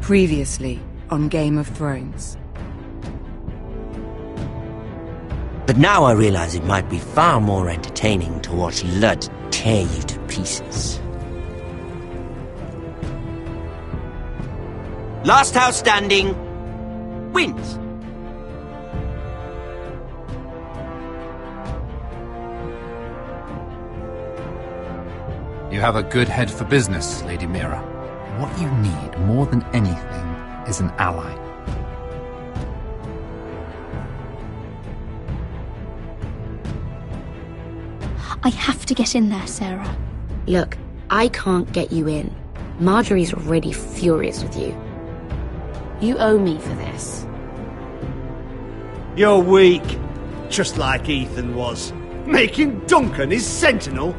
Previously on Game of Thrones. But now I realize it might be far more entertaining to watch Lud tear you to pieces. Last house standing wins. You have a good head for business, Lady Mira. What you need more than anything is an ally. I have to get in there, Sarah. Look, I can't get you in. Marjorie's already furious with you. You owe me for this. You're weak. Just like Ethan was. Making Duncan his sentinel.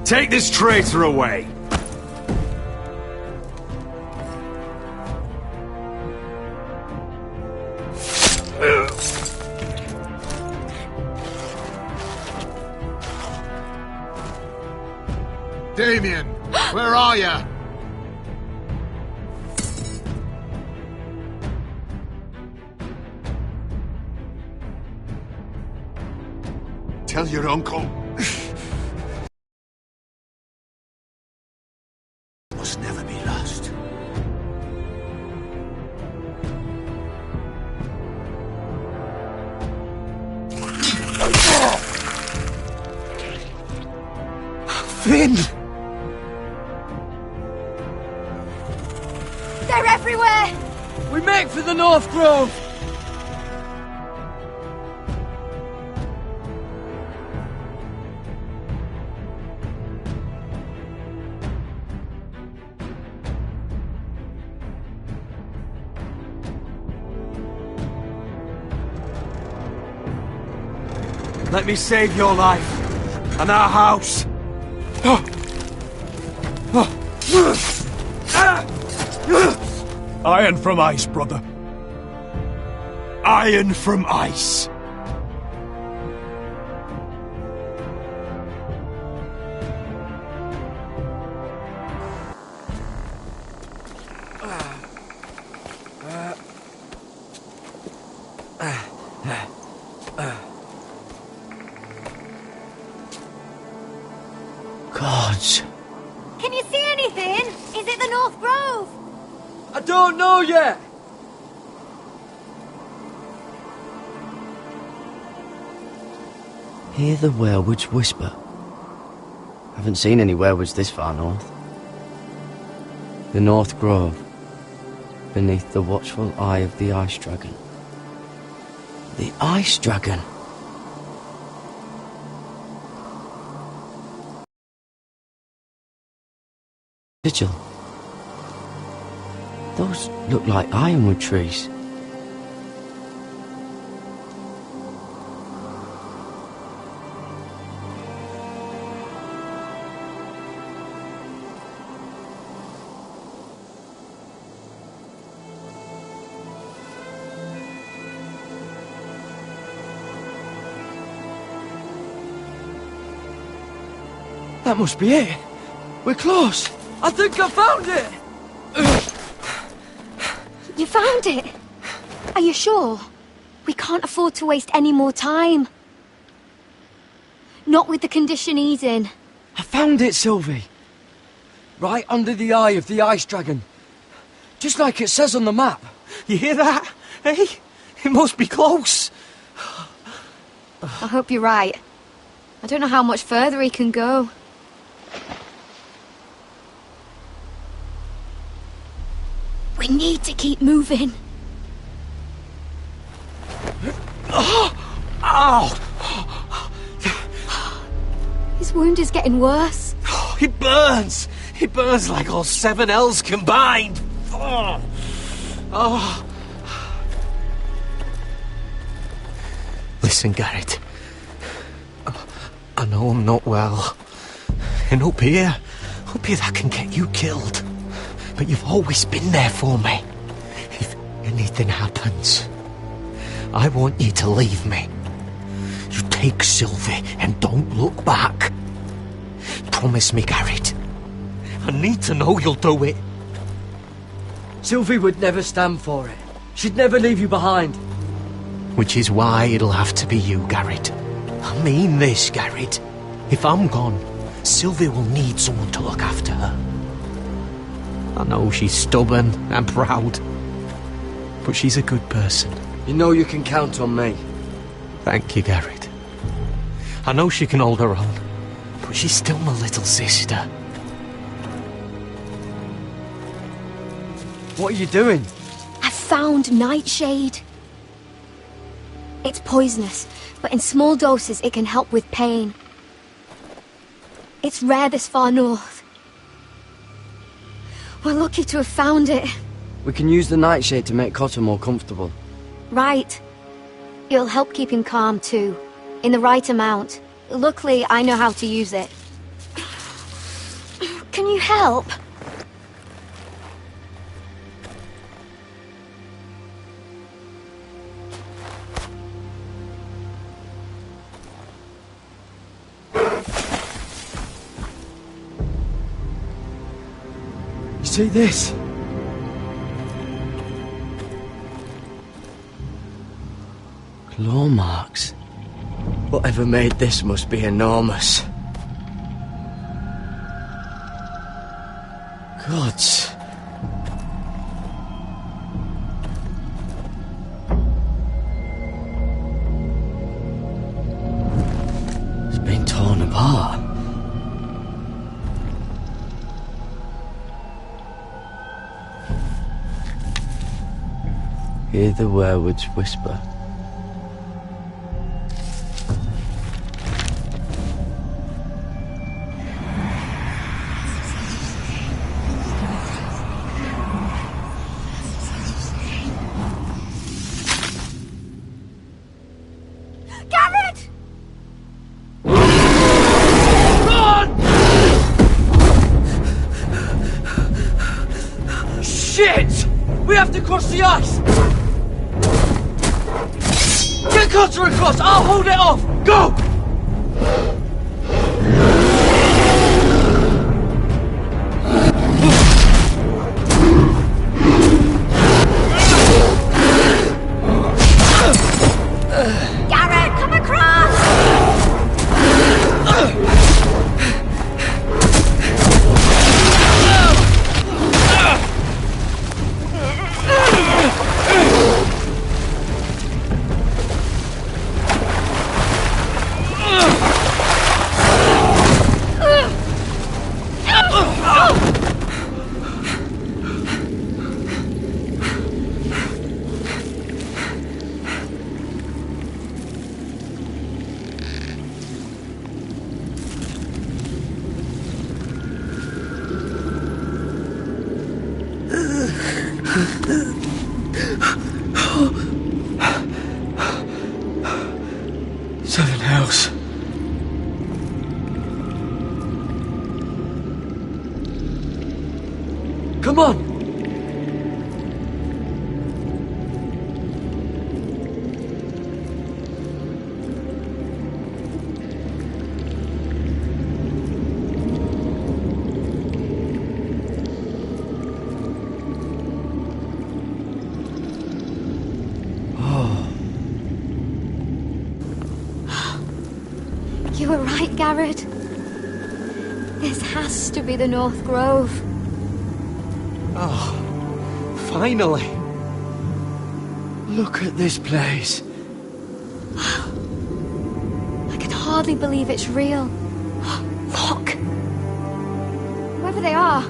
Take this traitor away. Damien, where are ya? Tell your uncle. Must never be lost. Finn! They're everywhere! We make for the North Grove! Let me save your life and our house. Iron from ice, brother. Iron from ice. Gods. Can you see anything? Is it the North Grove? I don't know yet! Hear the werewolves whisper. Haven't seen any werewolves this far north. The North Grove, beneath the watchful eye of the Ice Dragon. The Ice Dragon! Vigil. Those look like ironwood trees. That must be it. We're close. I think I found it! You found it? Are you sure? We can't afford to waste any more time. Not with the condition he's in. I found it, Sylvie. Right under the eye of the Ice Dragon. Just like it says on the map. You hear that? Hey? It must be close. I hope you're right. I don't know how much further he can go. We need to keep moving. Ow! His wound is getting worse. It burns! It burns like all 7 L's combined! Oh. Oh. Listen, Garrett. I know I'm not well. And up here that can get you killed. But you've always been there for me. If anything happens, I want you to leave me. You take Sylvie and don't look back. Promise me, Garrett. I need to know you'll do it. Sylvie would never stand for it. She'd never leave you behind. Which is why it'll have to be you, Garrett. I mean this, Garrett. If I'm gone, Sylvie will need someone to look after her. I know she's stubborn and proud, but she's a good person. You know you can count on me. Thank you, Garrett. I know she can hold her own, but she's still my little sister. What are you doing? I found nightshade. It's poisonous, but in small doses it can help with pain. It's rare this far north. We're lucky to have found it. We can use the nightshade to make Cotter more comfortable. Right. It'll help keep him calm too, in the right amount. Luckily, I know how to use it. Can you help? You see this? Claw marks. Whatever made this must be enormous. Gods. It's been torn apart. Hear the werewood's whisper. Garrett! Shit! We have to cross the ice! Get Cotter across! I'll hold it off! Go! Garrett, come across! Seven hells. Come on! You were right, Garrett. This has to be the North Grove. Oh, finally. Look at this place. I can hardly believe it's real. Look! Whoever they are,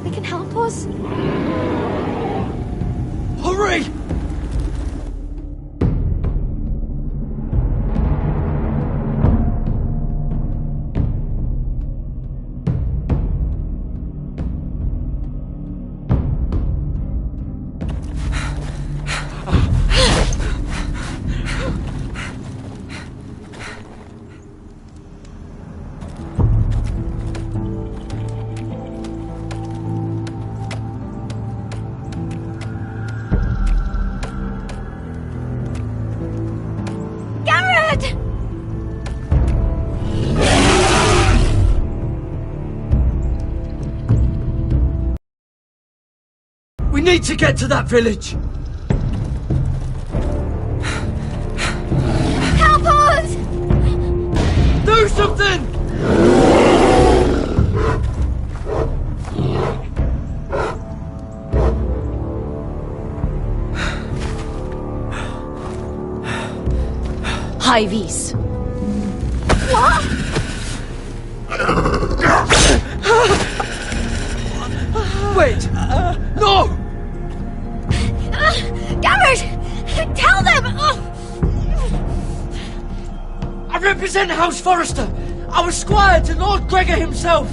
they can help us. Hurry! need to get to that village. Help us! Do something! High vis. What? Wait! No! Garrett! Tell them! I represent House Forrester. I was squire to Lord Gregor himself.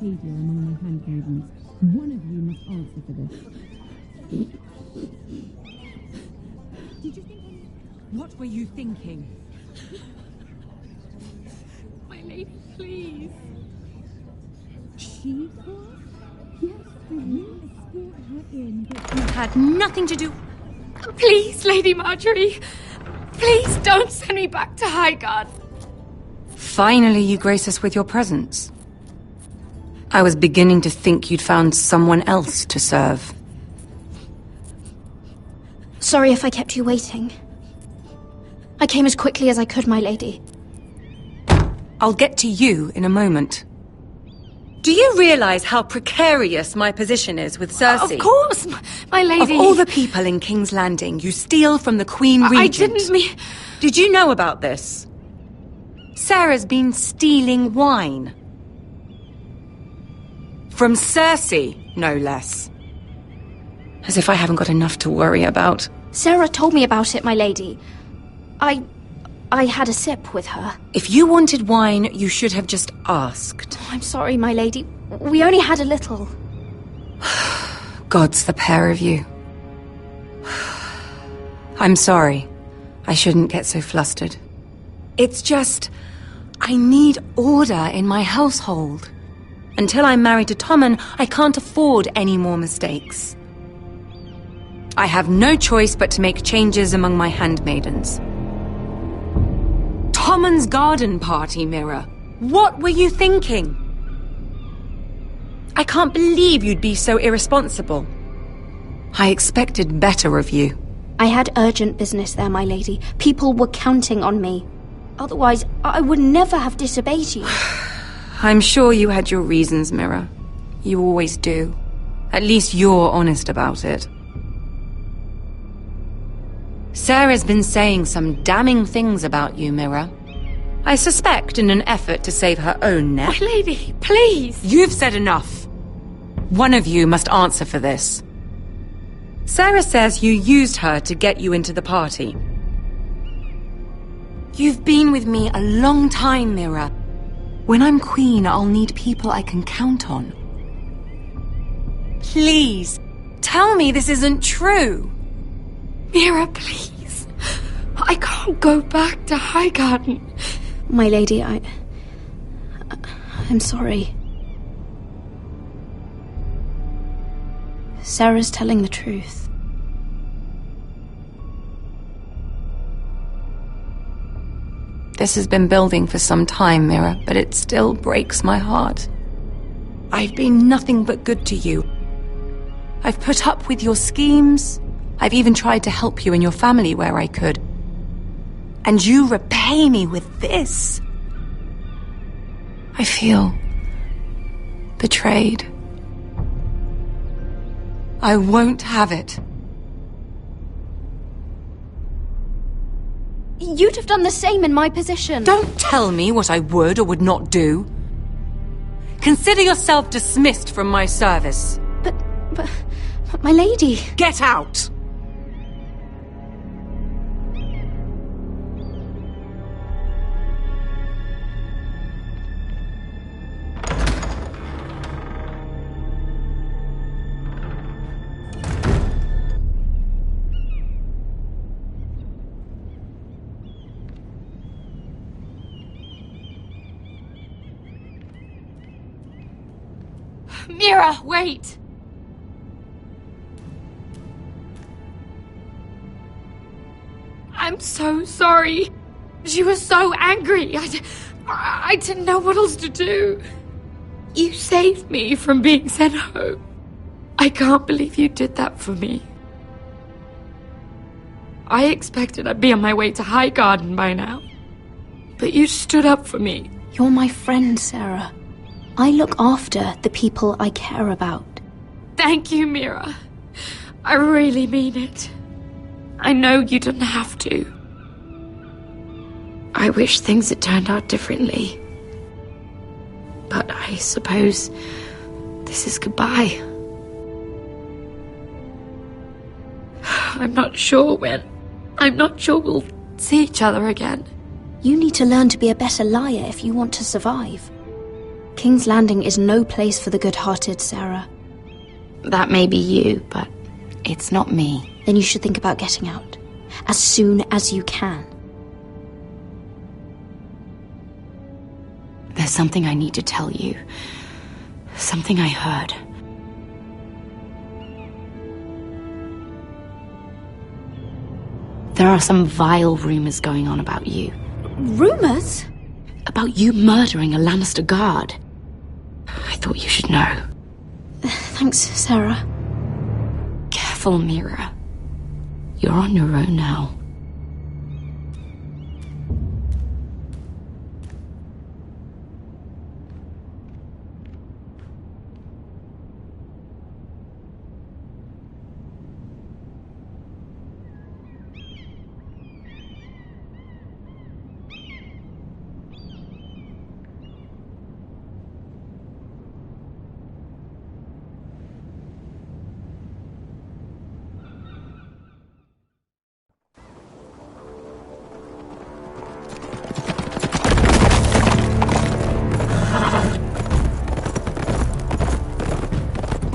behavior among my handmaidens. One of you must answer for this. Did you think... What were you thinking? My lady, please. She was? Yes, for you escort her in, but... You had nothing to do... Please, Lady Marjorie. Please don't send me back to Highgarden. Finally, you grace us with your presence. I was beginning to think you'd found someone else to serve. Sorry if I kept you waiting. I came as quickly as I could, my lady. I'll get to you in a moment. Do you realize how precarious my position is with Cersei? Of course, my lady. Of all the people in King's Landing, you steal from the Queen Regent. I didn't mean... Did you know about this? Sarah's been stealing wine. From Cersei, no less. As if I haven't got enough to worry about. Sarah told me about it, my lady. I had a sip with her. If you wanted wine, you should have just asked. I'm sorry, my lady. We only had a little. Gods, the pair of you. I'm sorry. I shouldn't get so flustered. It's just... I need order in my household. Until I'm married to Tommen, I can't afford any more mistakes. I have no choice but to make changes among my handmaidens. Tommen's garden party, Mira. What were you thinking? I can't believe you'd be so irresponsible. I expected better of you. I had urgent business there, my lady. People were counting on me. Otherwise, I would never have disobeyed you. I'm sure you had your reasons, Mira. You always do. At least you're honest about it. Sarah's been saying some damning things about you, Mira. I suspect in an effort to save her own neck. My lady, please. You've said enough. One of you must answer for this. Sarah says you used her to get you into the party. You've been with me a long time, Mira. When I'm queen, I'll need people I can count on. Please, tell me this isn't true. Mira, please. I can't go back to Highgarden. My lady, I'm sorry. Sarah's telling the truth. This has been building for some time, Mira, but it still breaks my heart. I've been nothing but good to you. I've put up with your schemes. I've even tried to help you and your family where I could. And you repay me with this. I feel betrayed. I won't have it. You'd have done the same in my position. Don't tell me what I would or would not do. Consider yourself dismissed from my service. But my lady... Get out! Mira, wait! I'm so sorry. She was so angry. I didn't know what else to do. You saved me from being sent home. I can't believe you did that for me. I expected I'd be on my way to Highgarden by now. But you stood up for me. You're my friend, Sarah. I look after the people I care about. Thank you, Mira. I really mean it. I know you didn't have to. I wish things had turned out differently. But I suppose this is goodbye. I'm not sure when. I'm not sure we'll see each other again. You need to learn to be a better liar if you want to survive. King's Landing is no place for the good-hearted, Sarah. That may be you, but it's not me. Then you should think about getting out. As soon as you can. There's something I need to tell you. Something I heard. There are some vile rumors going on about you. Rumors? About you murdering a Lannister guard. I thought you should know. Thanks, Sarah. Careful, Mira. You're on your own now.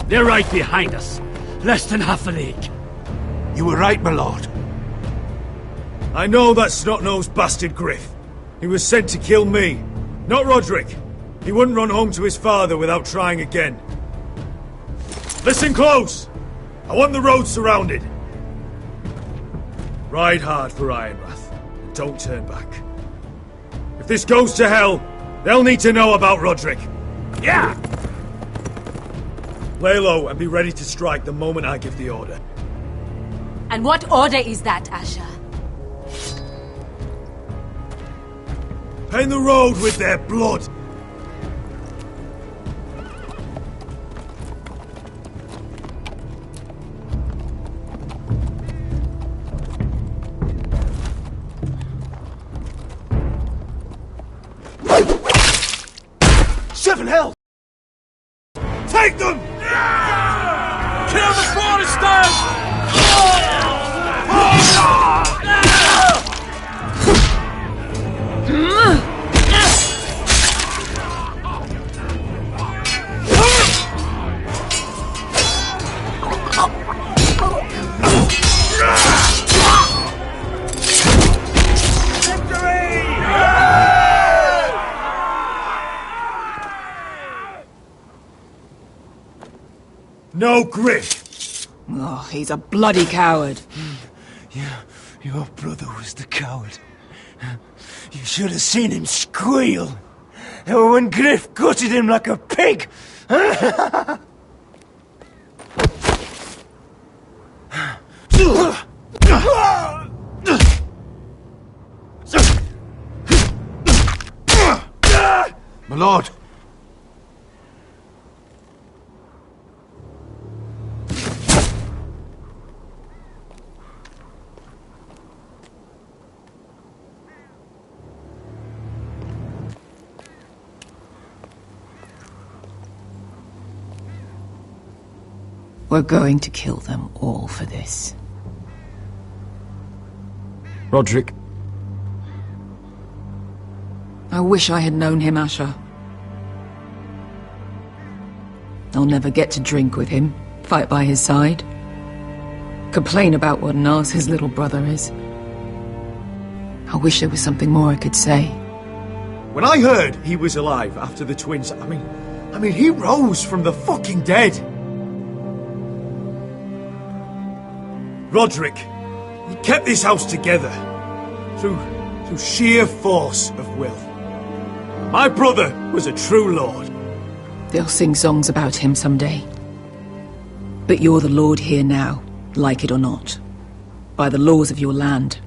They're right behind us. Less than half a league. You were right, my lord. I know that snot-nosed bastard Griff. He was sent to kill me, not Roderick. He wouldn't run home to his father without trying again. Listen close! I want the road surrounded. Ride hard for Ironrath, and don't turn back. If this goes to hell, they'll need to know about Roderick. Yeah! Lay low and be ready to strike the moment I give the order. And what order is that, Asher? Paint the road with their blood. Seven hell! Take them! Kill the Foresters! Griff! Oh, he's a bloody coward. Yeah, your brother was the coward. You should have seen him squeal. When Griff gutted him like a pig. My lord. We're going to kill them all for this. Roderick. I wish I had known him, Asher. I'll never get to drink with him, fight by his side, complain about what an arse his little brother is. I wish there was something more I could say. When I heard he was alive after the twins, I mean, he rose from the fucking dead. Roderick, he kept this house together through sheer force of will. My brother was a true lord. They'll sing songs about him someday. But you're the lord here now, like it or not, by the laws of your land.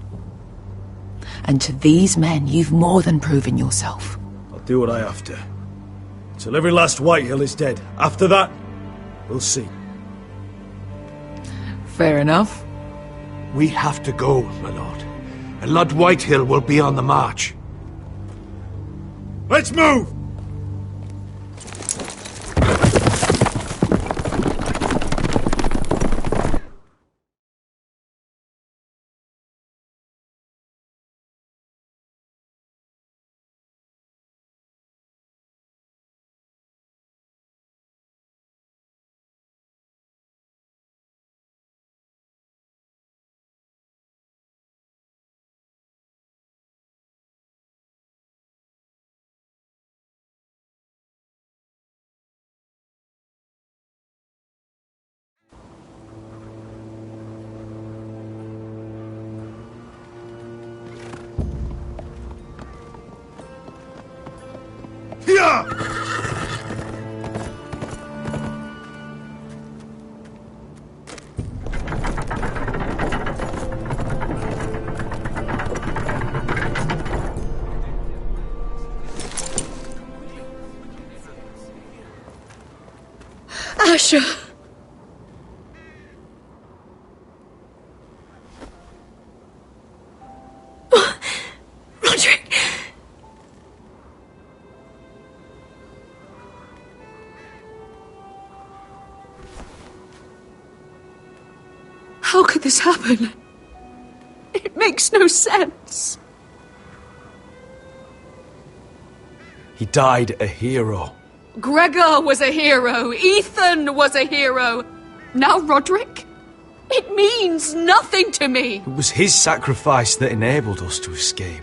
And to these men, you've more than proven yourself. I'll do what I have to. Till every last Whitehill is dead. After that, we'll see. Fair enough. We have to go, my lord. And Lord Whitehill will be on the march. Let's move! Asher! Roderick! How could this happen? It makes no sense. He died a hero. Gregor was a hero. Ethan was a hero. Now Roderick? It means nothing to me. It was his sacrifice that enabled us to escape.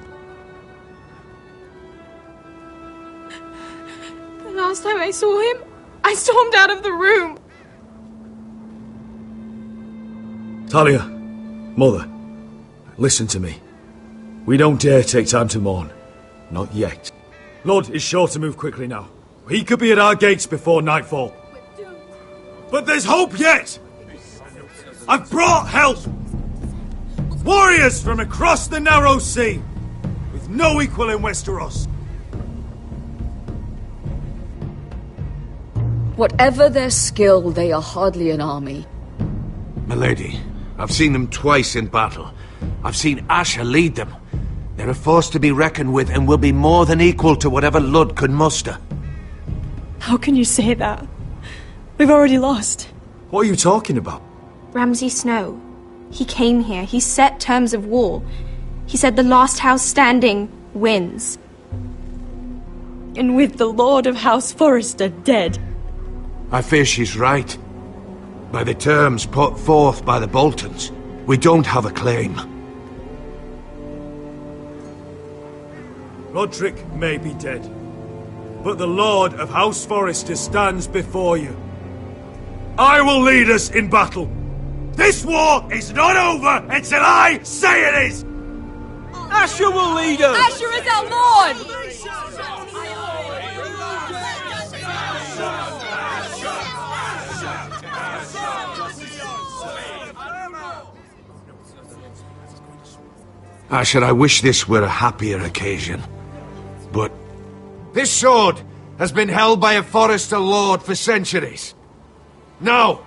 The last time I saw him, I stormed out of the room. Talia, Mother, listen to me. We don't dare take time to mourn. Not yet. Lord is sure to move quickly now. He could be at our gates before nightfall. But there's hope yet! I've brought help! Warriors from across the narrow sea, with no equal in Westeros. Whatever their skill, they are hardly an army. Milady, I've seen them twice in battle. I've seen Asher lead them. They're a force to be reckoned with and will be more than equal to whatever Lud could muster. How can you say that? We've already lost. What are you talking about? Ramsay Snow. He came here. He set terms of war. He said the last house standing wins. And with the Lord of House Forrester dead. I fear she's right. By the terms put forth by the Boltons, we don't have a claim. Roderick may be dead, but the Lord of House Forrester stands before you. I will lead us in battle. This war is not over until I say it is! Asher will lead us! Asher is our lord! Asher, I wish this were a happier occasion. But this sword has been held by a Forester lord for centuries. Now,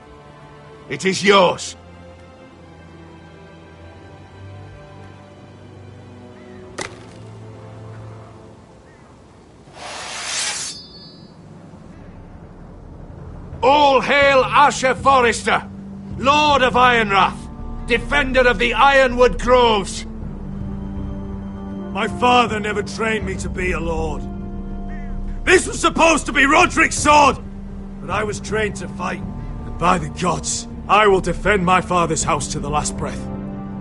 it is yours. All hail Asher Forester, Lord of Ironrath, defender of the Ironwood Groves. My father never trained me to be a lord. This was supposed to be Roderick's sword, but I was trained to fight. And by the gods, I will defend my father's house to the last breath.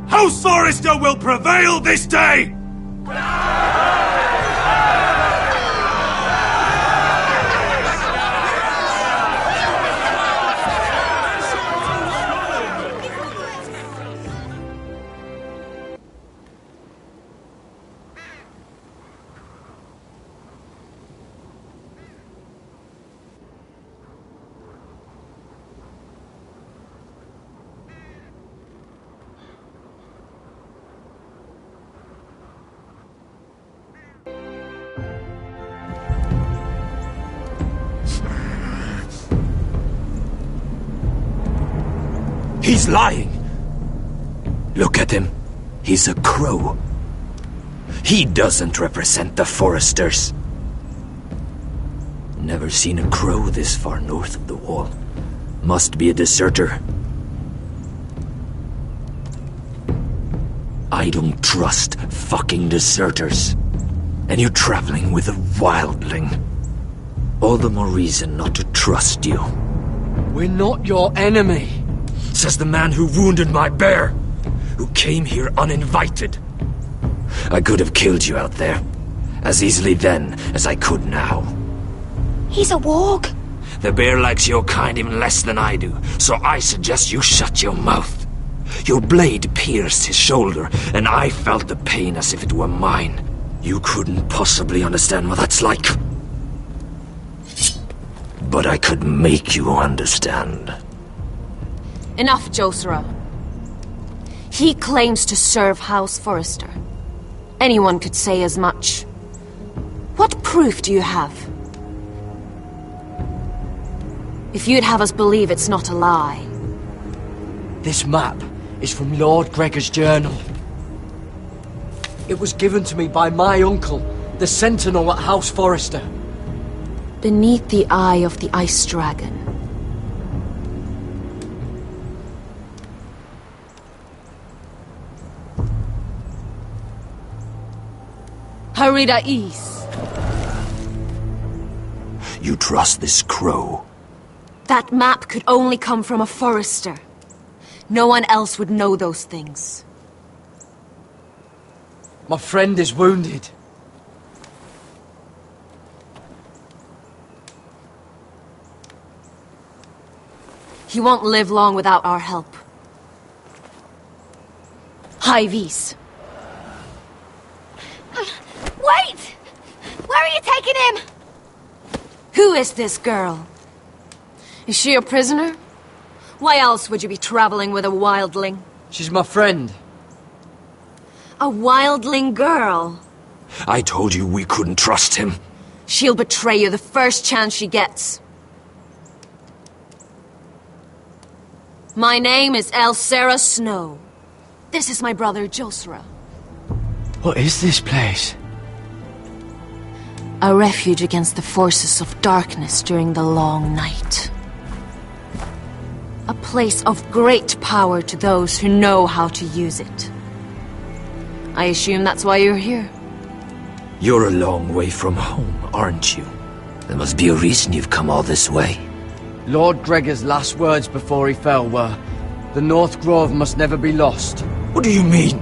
House Forester will prevail this day! He's lying. Look at him. He's a crow. He doesn't represent the Foresters. Never seen a crow this far north of the wall. Must be a deserter. I don't trust fucking deserters. And you're traveling with a wildling. All the more reason not to trust you. We're not your enemy. Says the man who wounded my bear, who came here uninvited. I could have killed you out there, as easily then as I could now. He's a warg. The bear likes your kind even less than I do, so I suggest you shut your mouth. Your blade pierced his shoulder, and I felt the pain as if it were mine. You couldn't possibly understand what that's like. But I could make you understand. Enough, Josera. He claims to serve House Forester. Anyone could say as much. What proof do you have? If you'd have us believe it's not a lie. This map is from Lord Gregor's journal. It was given to me by my uncle, the Sentinel at House Forester. Beneath the eye of the Ice Dragon. Harida East. You trust this crow? That map could only come from a Forester. No one else would know those things. My friend is wounded. He won't live long without our help. High Vis. Wait! Where are you taking him? Who is this girl? Is she a prisoner? Why else would you be traveling with a wildling? She's my friend. A wildling girl? I told you we couldn't trust him. She'll betray you the first chance she gets. My name is Elsera Snow. This is my brother Josera. What is this place? A refuge against the forces of darkness during the long night. A place of great power to those who know how to use it. I assume that's why you're here. You're a long way from home, aren't you? There must be a reason you've come all this way. Lord Gregor's last words before he fell were, "The North Grove must never be lost." What do you mean?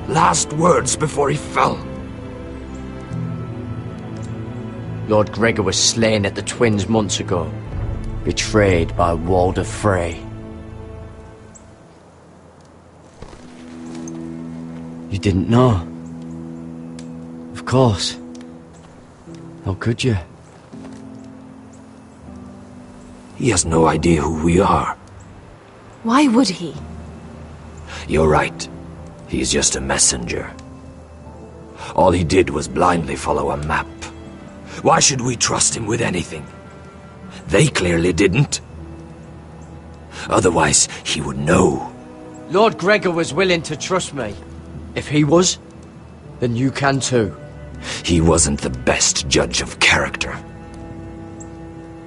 Last words before he fell? Lord Gregor was slain at the Twins months ago. betrayed by Walder Frey. You didn't know? Of course. How could you? He has no idea who we are. Why would he? You're right. He's just a messenger. All he did was blindly follow a map. Why should we trust him with anything? They clearly didn't. Otherwise, he would know. Lord Gregor was willing to trust me. If he was, then you can too. He wasn't the best judge of character.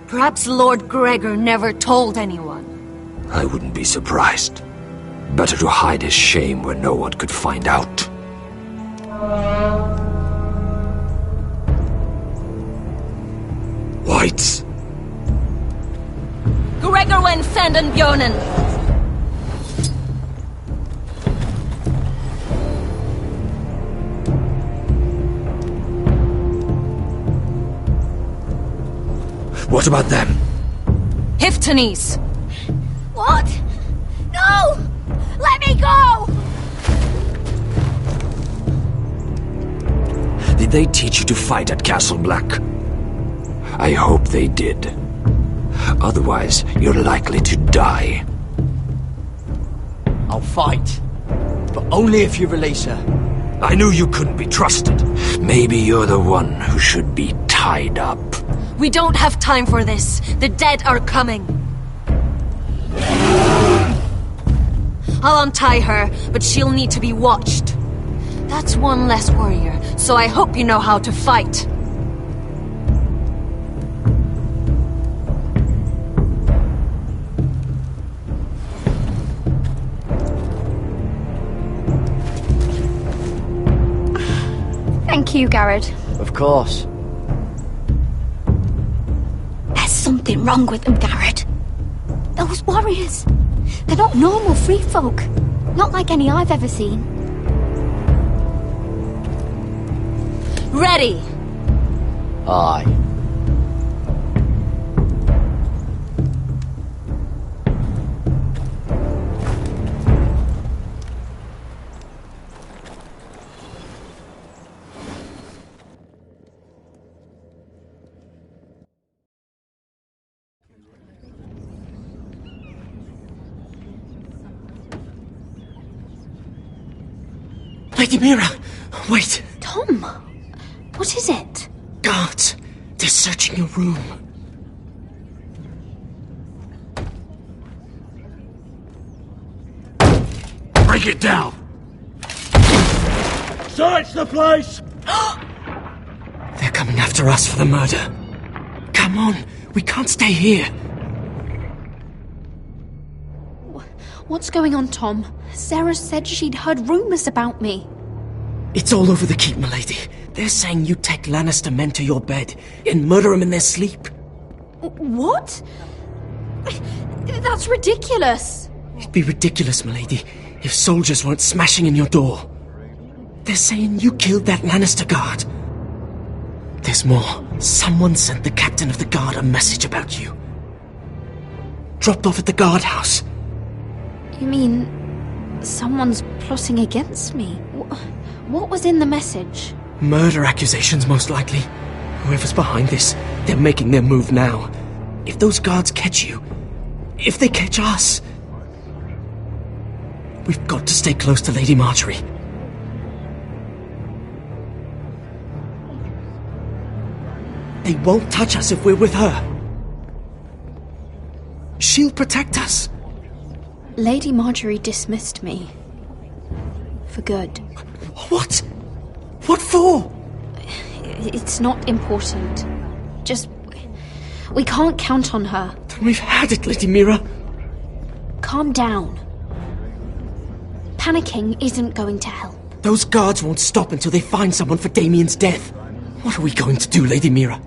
Perhaps Lord Gregor never told anyone. I wouldn't be surprised. Better to hide his shame where no one could find out. Whites. Gregor went senden Björnen. What about them? Hiftanes. What? No! Let me go! Did they teach you to fight at Castle Black? I hope they did. Otherwise, you're likely to die. I'll fight. But only if you release her. I knew you couldn't be trusted. Maybe you're the one who should be tied up. We don't have time for this. The dead are coming. I'll untie her, but she'll need to be watched. That's one less warrior, so I hope you know how to fight. Thank you, Garrett. Of course. There's something wrong with them, Garrett. Those warriors. They're not normal free folk. Not like any I've ever seen. Ready! Aye. Lady Mira! Wait! Tom! What is it? Guards! They're searching your room. Break it down! Search the place! They're coming after us for the murder. Come on, we can't stay here. What's going on, Tom? Sarah said she'd heard rumors about me. It's all over the keep, milady. They're saying you take Lannister men to your bed and murder them in their sleep. What? That's ridiculous. It'd be ridiculous, milady, if soldiers weren't smashing in your door. They're saying you killed that Lannister guard. There's more. Someone sent the captain of the guard a message about you. Dropped off at the guardhouse. You mean someone's plotting against me? What was in the message? Murder accusations, most likely. Whoever's behind this, they're making their move now. If those guards catch you, if they catch us, we've got to stay close to Lady Marjorie. They won't touch us if we're with her. She'll protect us. Lady Marjorie dismissed me. For good. What? What for? It's not important. Just... we can't count on her. Then we've had it, Lady Mira. Calm down. Panicking isn't going to help. Those guards won't stop until they find someone for Damien's death. What are we going to do, Lady Mira?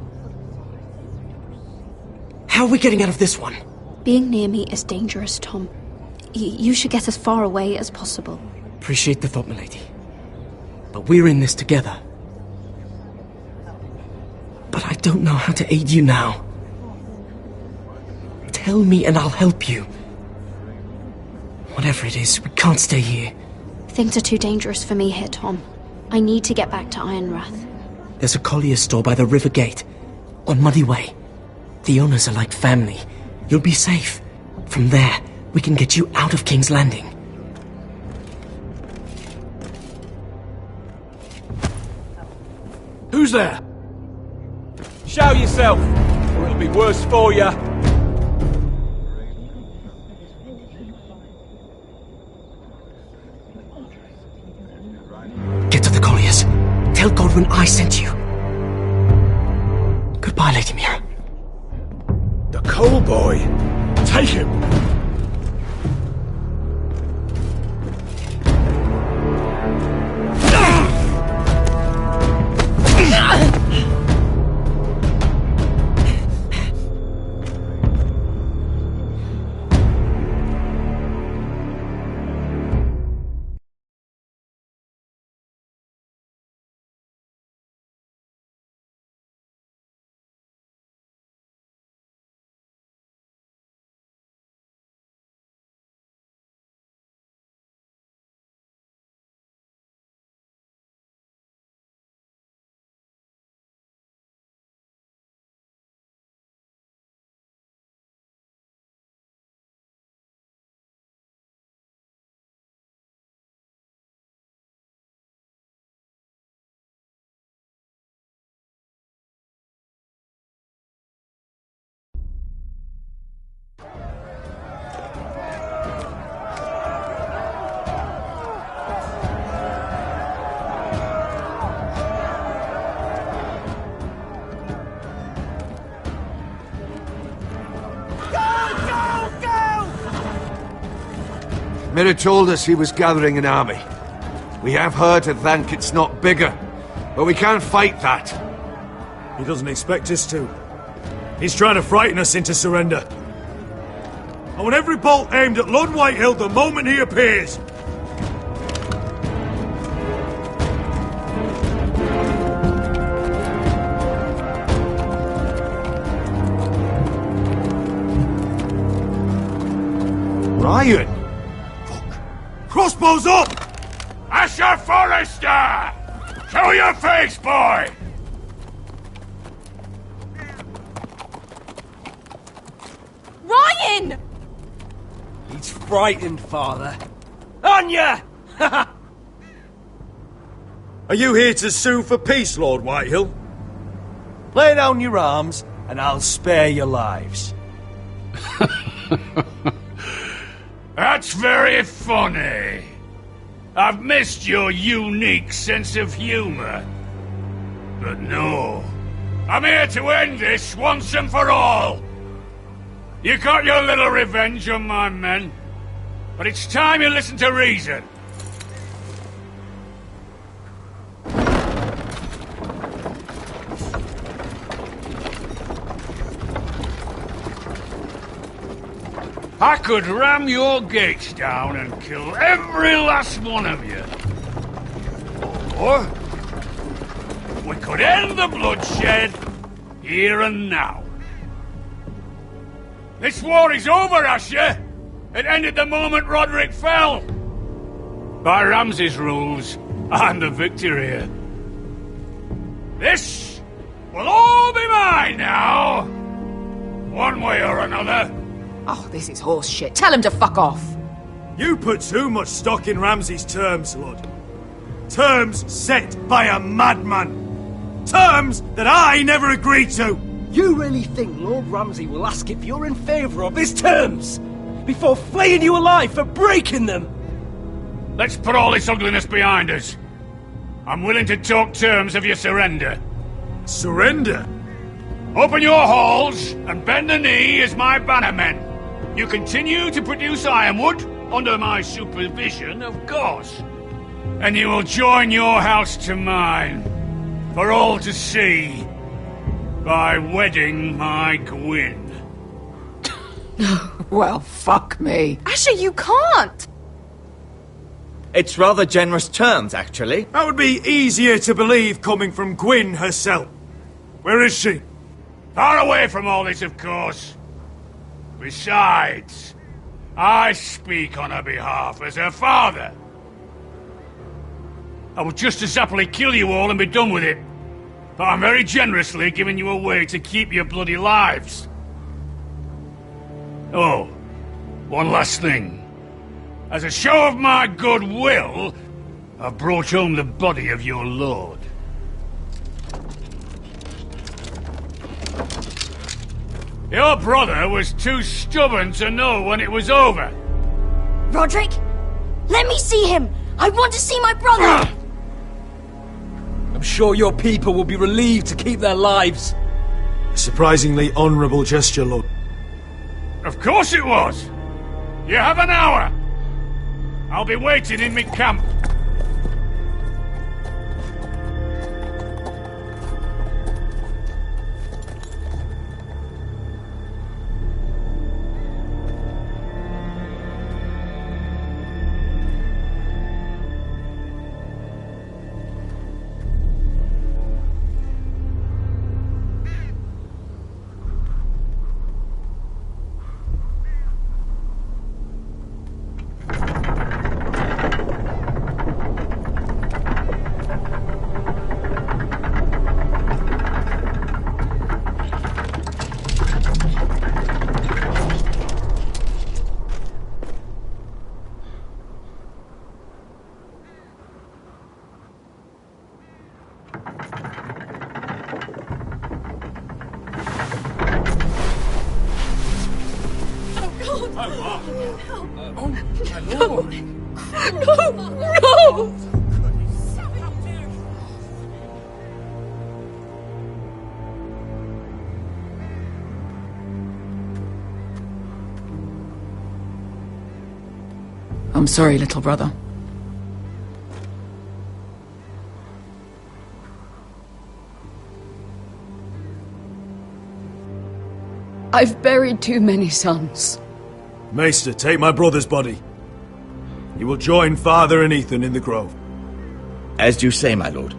How are we getting out of this one? Being near me is dangerous, Tom. You should get as far away as possible. Appreciate the thought, milady. But we're in this together. But I don't know how to aid you now. Tell me and I'll help you. Whatever it is, we can't stay here. Things are too dangerous for me here, Tom. I need to get back to Ironrath. There's a collier's store by the river gate, on Muddy Way. The owners are like family. You'll be safe. From there, we can get you out of King's Landing. Who's there? Show yourself, or it'll be worse for you. Get to the colliers. Tell Godwin I sent you. Goodbye, Lady Mira. The coal boy. Take him. Mira told us he was gathering an army. We have her to thank it's not bigger, but we can't fight that. He doesn't expect us to. He's trying to frighten us into surrender. I want every bolt aimed at Lord Whitehill the moment he appears. Ryan! Crossbows up! Asher Forrester! Show your face, boy! Ryan! He's frightened, Father. On ya! Are you here to sue for peace, Lord Whitehill? Lay down your arms, and I'll spare your lives. That's very funny. I've missed your unique sense of humor. But no, I'm here to end this once and for all. You got your little revenge on my men, but it's time you listen to reason. I could ram your gates down and kill every last one of you. Or we could end the bloodshed here and now. This war is over, Asher. It ended the moment Roderick fell. By Ramsay's rules, I'm the victor here. This will all be mine now. One way or another. Oh, this is horse shit. Tell him to fuck off. You put too much stock in Ramsay's terms, Lord. Terms set by a madman. Terms that I never agreed to. You really think Lord Ramsay will ask if you're in favour of his terms before flaying you alive for breaking them? Let's put all this ugliness behind us. I'm willing to talk terms of your surrender. Surrender? Open your halls and bend the knee as my bannermen. You continue to produce ironwood, under my supervision, of course. And you will join your house to mine, for all to see, by wedding my Gwyn. Well, fuck me. Asher, you can't! It's rather generous terms, actually. That would be easier to believe coming from Gwyn herself. Where is she? Far away from all this, of course. Besides, I speak on her behalf as her father. I would just as happily kill you all and be done with it. But I'm very generously giving you a way to keep your bloody lives. Oh, one last thing. As a show of my goodwill, I've brought home the body of your lord. Your brother was too stubborn to know when it was over. Roderick? Let me see him! I want to see my brother! I'm sure your people will be relieved to keep their lives. A surprisingly honourable gesture, Lord. Of course it was! You have an hour! I'll be waiting in my camp. I'm sorry, little brother. I've buried too many sons. Maester, take my brother's body. You will join Father and Ethan in the grove. As you say, my lord.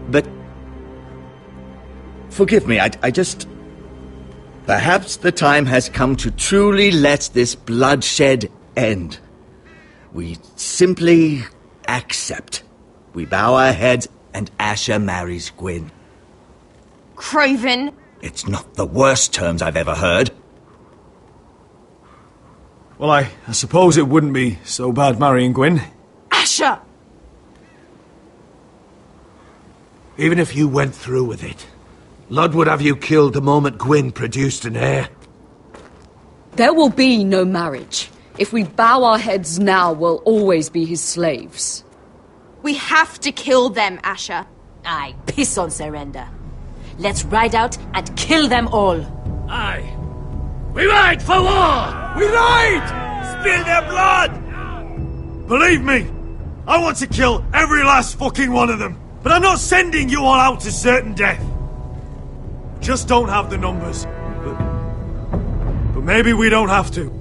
But... forgive me, I just... Perhaps the time has come to truly let this bloodshed end. We simply accept. We bow our heads and Asher marries Gwyn. Craven! It's not the worst terms I've ever heard. Well, I suppose it wouldn't be so bad marrying Gwyn. Asher! Even if you went through with it, Lud would have you killed the moment Gwyn produced an heir. There will be no marriage. If we bow our heads now, we'll always be his slaves. We have to kill them, Asher. Aye, piss on surrender. Let's ride out and kill them all. Aye. We ride for war! We ride! Spill their blood! Believe me, I want to kill every last fucking one of them. But I'm not sending you all out to certain death. Just don't have the numbers. But maybe we don't have to.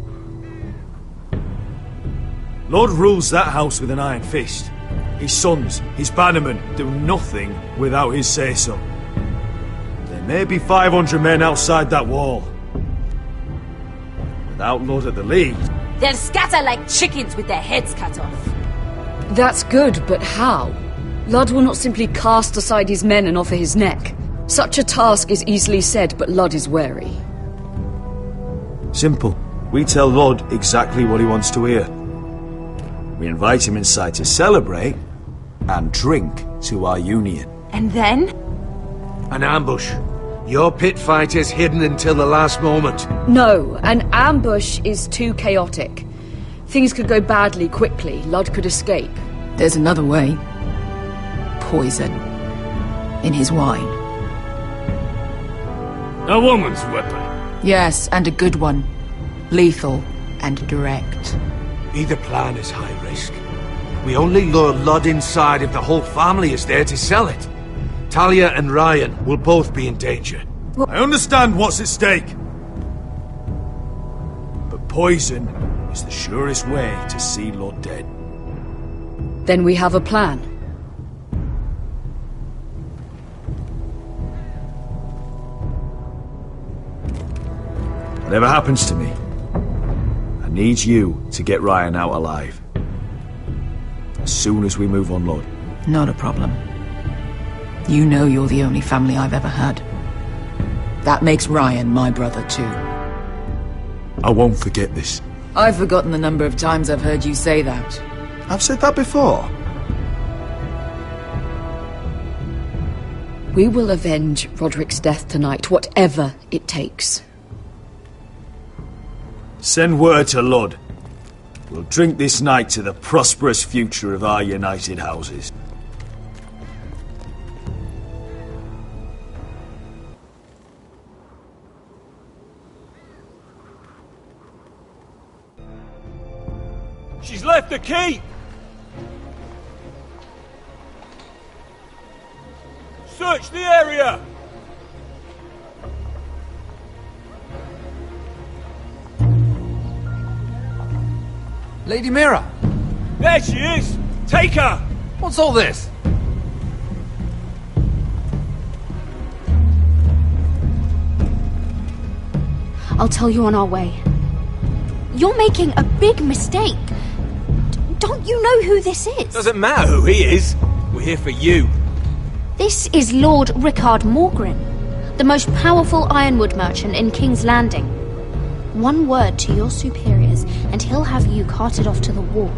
Lord rules that house with an iron fist. His sons, his bannermen, do nothing without his say-so. There may be 500 men outside that wall. Without Lord at the lead... They'll scatter like chickens with their heads cut off. That's good, but how? Lud will not simply cast aside his men and offer his neck. Such a task is easily said, but Lud is wary. Simple. We tell Lud exactly what he wants to hear. We invite him inside to celebrate and drink to our union. And then? An ambush. Your pit fighters hidden until the last moment. No, an ambush is too chaotic. Things could go badly quickly. Lud could escape. There's another way. Poison. In his wine. A woman's weapon. Yes, and a good one. Lethal and direct. Either plan is high risk. We only lure Lud inside if the whole family is there to sell it. Talia and Ryan will both be in danger. I understand what's at stake. But poison is the surest way to see Lud dead. Then we have a plan. Whatever happens to me, need you to get Ryan out alive. As soon as we move on, Lord. Not a problem. You know you're the only family I've ever had. That makes Ryan my brother too. I won't forget this. I've forgotten the number of times I've heard you say that. I've said that before. We will avenge Roderick's death tonight, whatever it takes. Send word to Lud. We'll drink this night to the prosperous future of our united houses. She's left the keep! Search the area! Lady Mira! There she is! Take her! What's all this? I'll tell you on our way. You're making a big mistake. Don't you know who this is? Doesn't matter who he is. We're here for you. This is Lord Rickard Morgren, the most powerful ironwood merchant in King's Landing. One word to your superiors, and he'll have you carted off to the wall.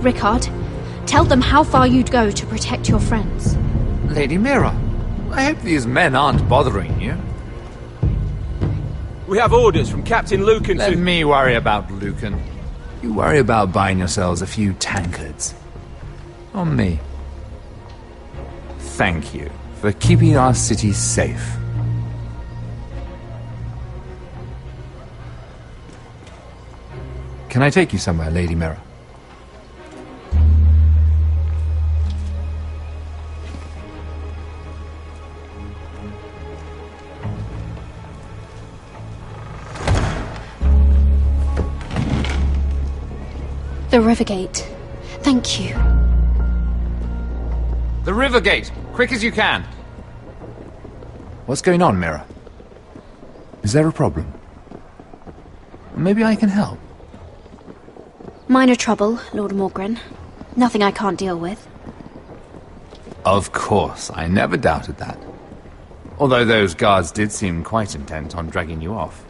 Rickard, tell them how far you'd go to protect your friends. Lady Mira, I hope these men aren't bothering you. We have orders from Captain Lucan Let to... me worry about Lucan. You worry about buying yourselves a few tankards. On me. Thank you for keeping our city safe. Can I take you somewhere, Lady Mira? The Rivergate. Thank you. The Rivergate! Quick as you can! What's going on, Mira? Is there a problem? Maybe I can help. Minor trouble, Lord Morgren. Nothing I can't deal with. Of course, I never doubted that. Although those guards did seem quite intent on dragging you off.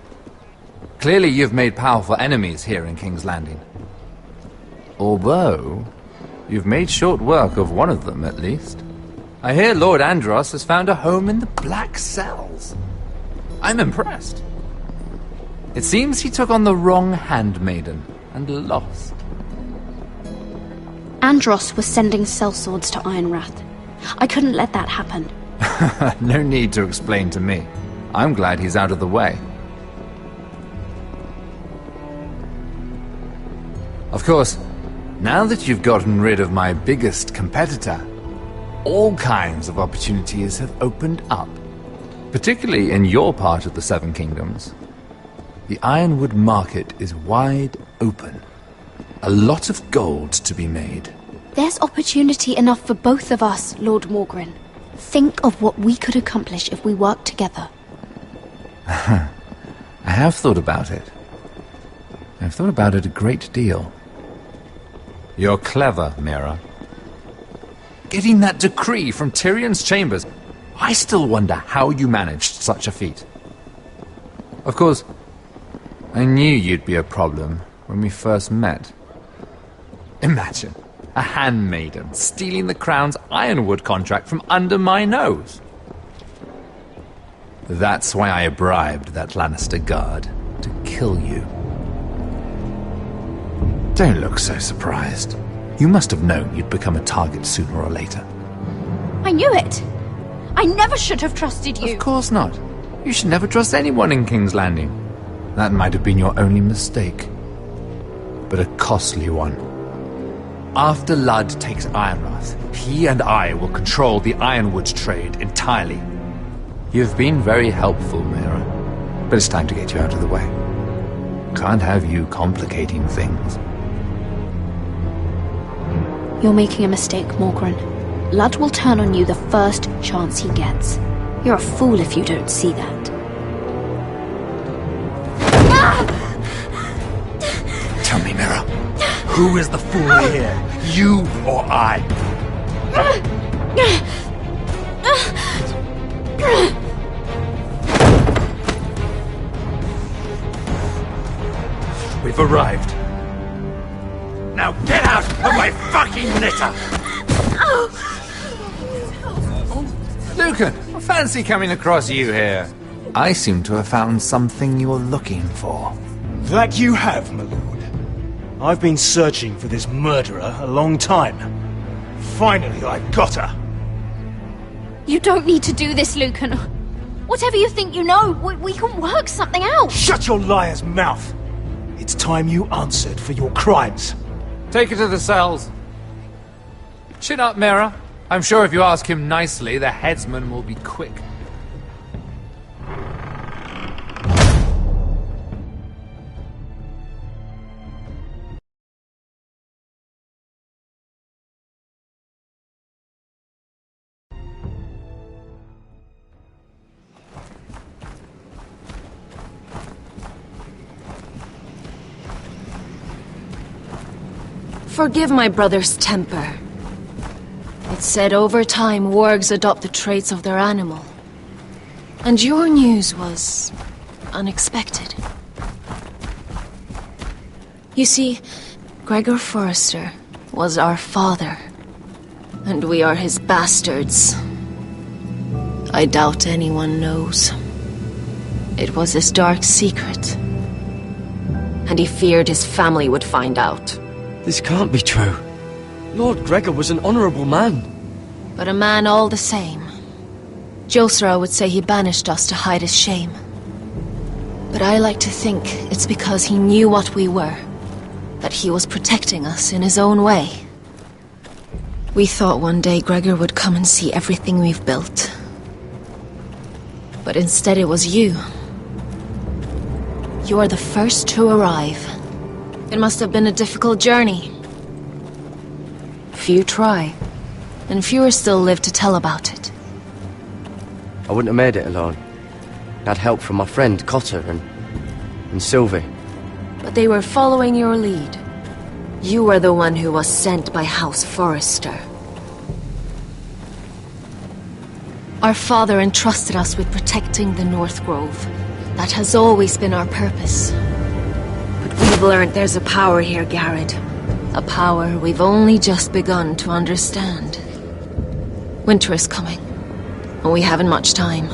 Clearly you've made powerful enemies here in King's Landing. Although, you've made short work of one of them, at least. I hear Lord Andros has found a home in the Black Cells. I'm impressed. It seems he took on the wrong handmaiden and lost. Andros was sending sellswords to Ironwrath. I couldn't let that happen. No need to explain to me. I'm glad he's out of the way. Of course, now that you've gotten rid of my biggest competitor, all kinds of opportunities have opened up. Particularly in your part of the Seven Kingdoms. The ironwood market is wide open. A lot of gold to be made. There's opportunity enough for both of us, Lord Morgren. Think of what we could accomplish if we worked together. I have thought about it. I've thought about it a great deal. You're clever, Mira. Getting that decree from Tyrion's chambers, I still wonder how you managed such a feat. Of course, I knew you'd be a problem when we first met. Imagine a handmaiden stealing the crown's ironwood contract from under my nose. That's why I bribed that Lannister guard to kill you. Don't look so surprised. You must have known you'd become a target sooner or later. I knew it! I never should have trusted you! Of course not. You should never trust anyone in King's Landing. That might have been your only mistake. But a costly one. After Ludd takes Ironwrath, he and I will control the ironwood trade entirely. You've been very helpful, Mira. But it's time to get you out of the way. Can't have you complicating things. You're making a mistake, Morgren. Ludd will turn on you the first chance he gets. You're a fool if you don't see that. Who is the fool here? You or I? We've arrived. Now get out of my fucking litter! Lucan, I fancy coming across you here. I seem to have found something you're looking for. That you have, my lord. I've been searching for this murderer a long time. Finally, I've got her. You don't need to do this, Lucan. Whatever you think you know, we can work something out. Shut your liar's mouth! It's time you answered for your crimes. Take her to the cells. Chin up, Mira. I'm sure if you ask him nicely, the headsman will be quick. Forgive my brother's temper. It's said over time wargs adopt the traits of their animal. And your news was unexpected. You see, Gregor Forrester was our father, and we are his bastards. I doubt anyone knows. It was his dark secret, and he feared his family would find out. This can't be true. Lord Gregor was an honourable man. But a man all the same. Josra would say he banished us to hide his shame. But I like to think it's because he knew what we were, that he was protecting us in his own way. We thought one day Gregor would come and see everything we've built. But instead it was you. You are the first to arrive. It must have been a difficult journey. Few try, and fewer still live to tell about it. I wouldn't have made it alone. I had help from my friend Cotter and Sylvie. But they were following your lead. You were the one who was sent by House Forrester. Our father entrusted us with protecting the North Grove. That has always been our purpose. But we've learned there's a power here, Garrett. A power we've only just begun to understand. Winter is coming, and we haven't much time.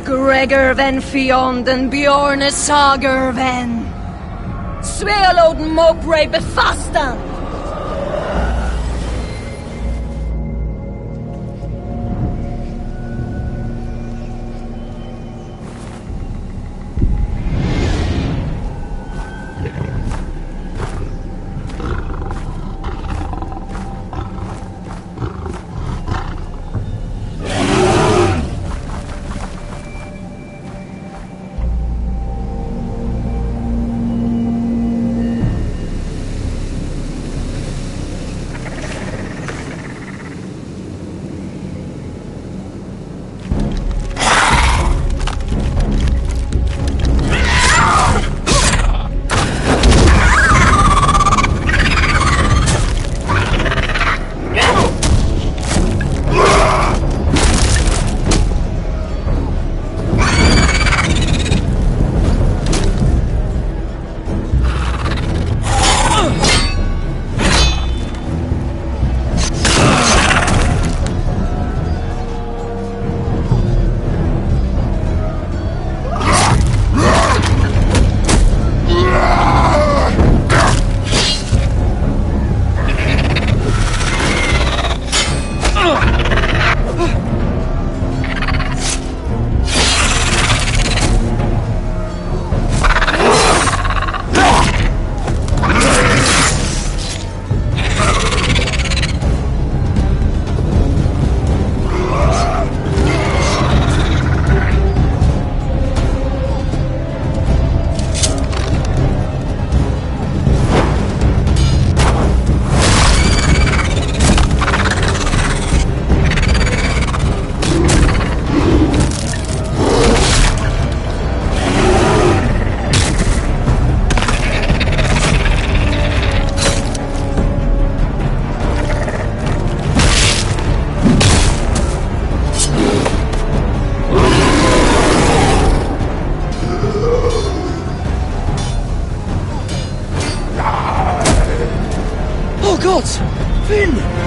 Gregor ven fionden Bjorne sager ven. Svealoden mopre befastan. gods! Finn!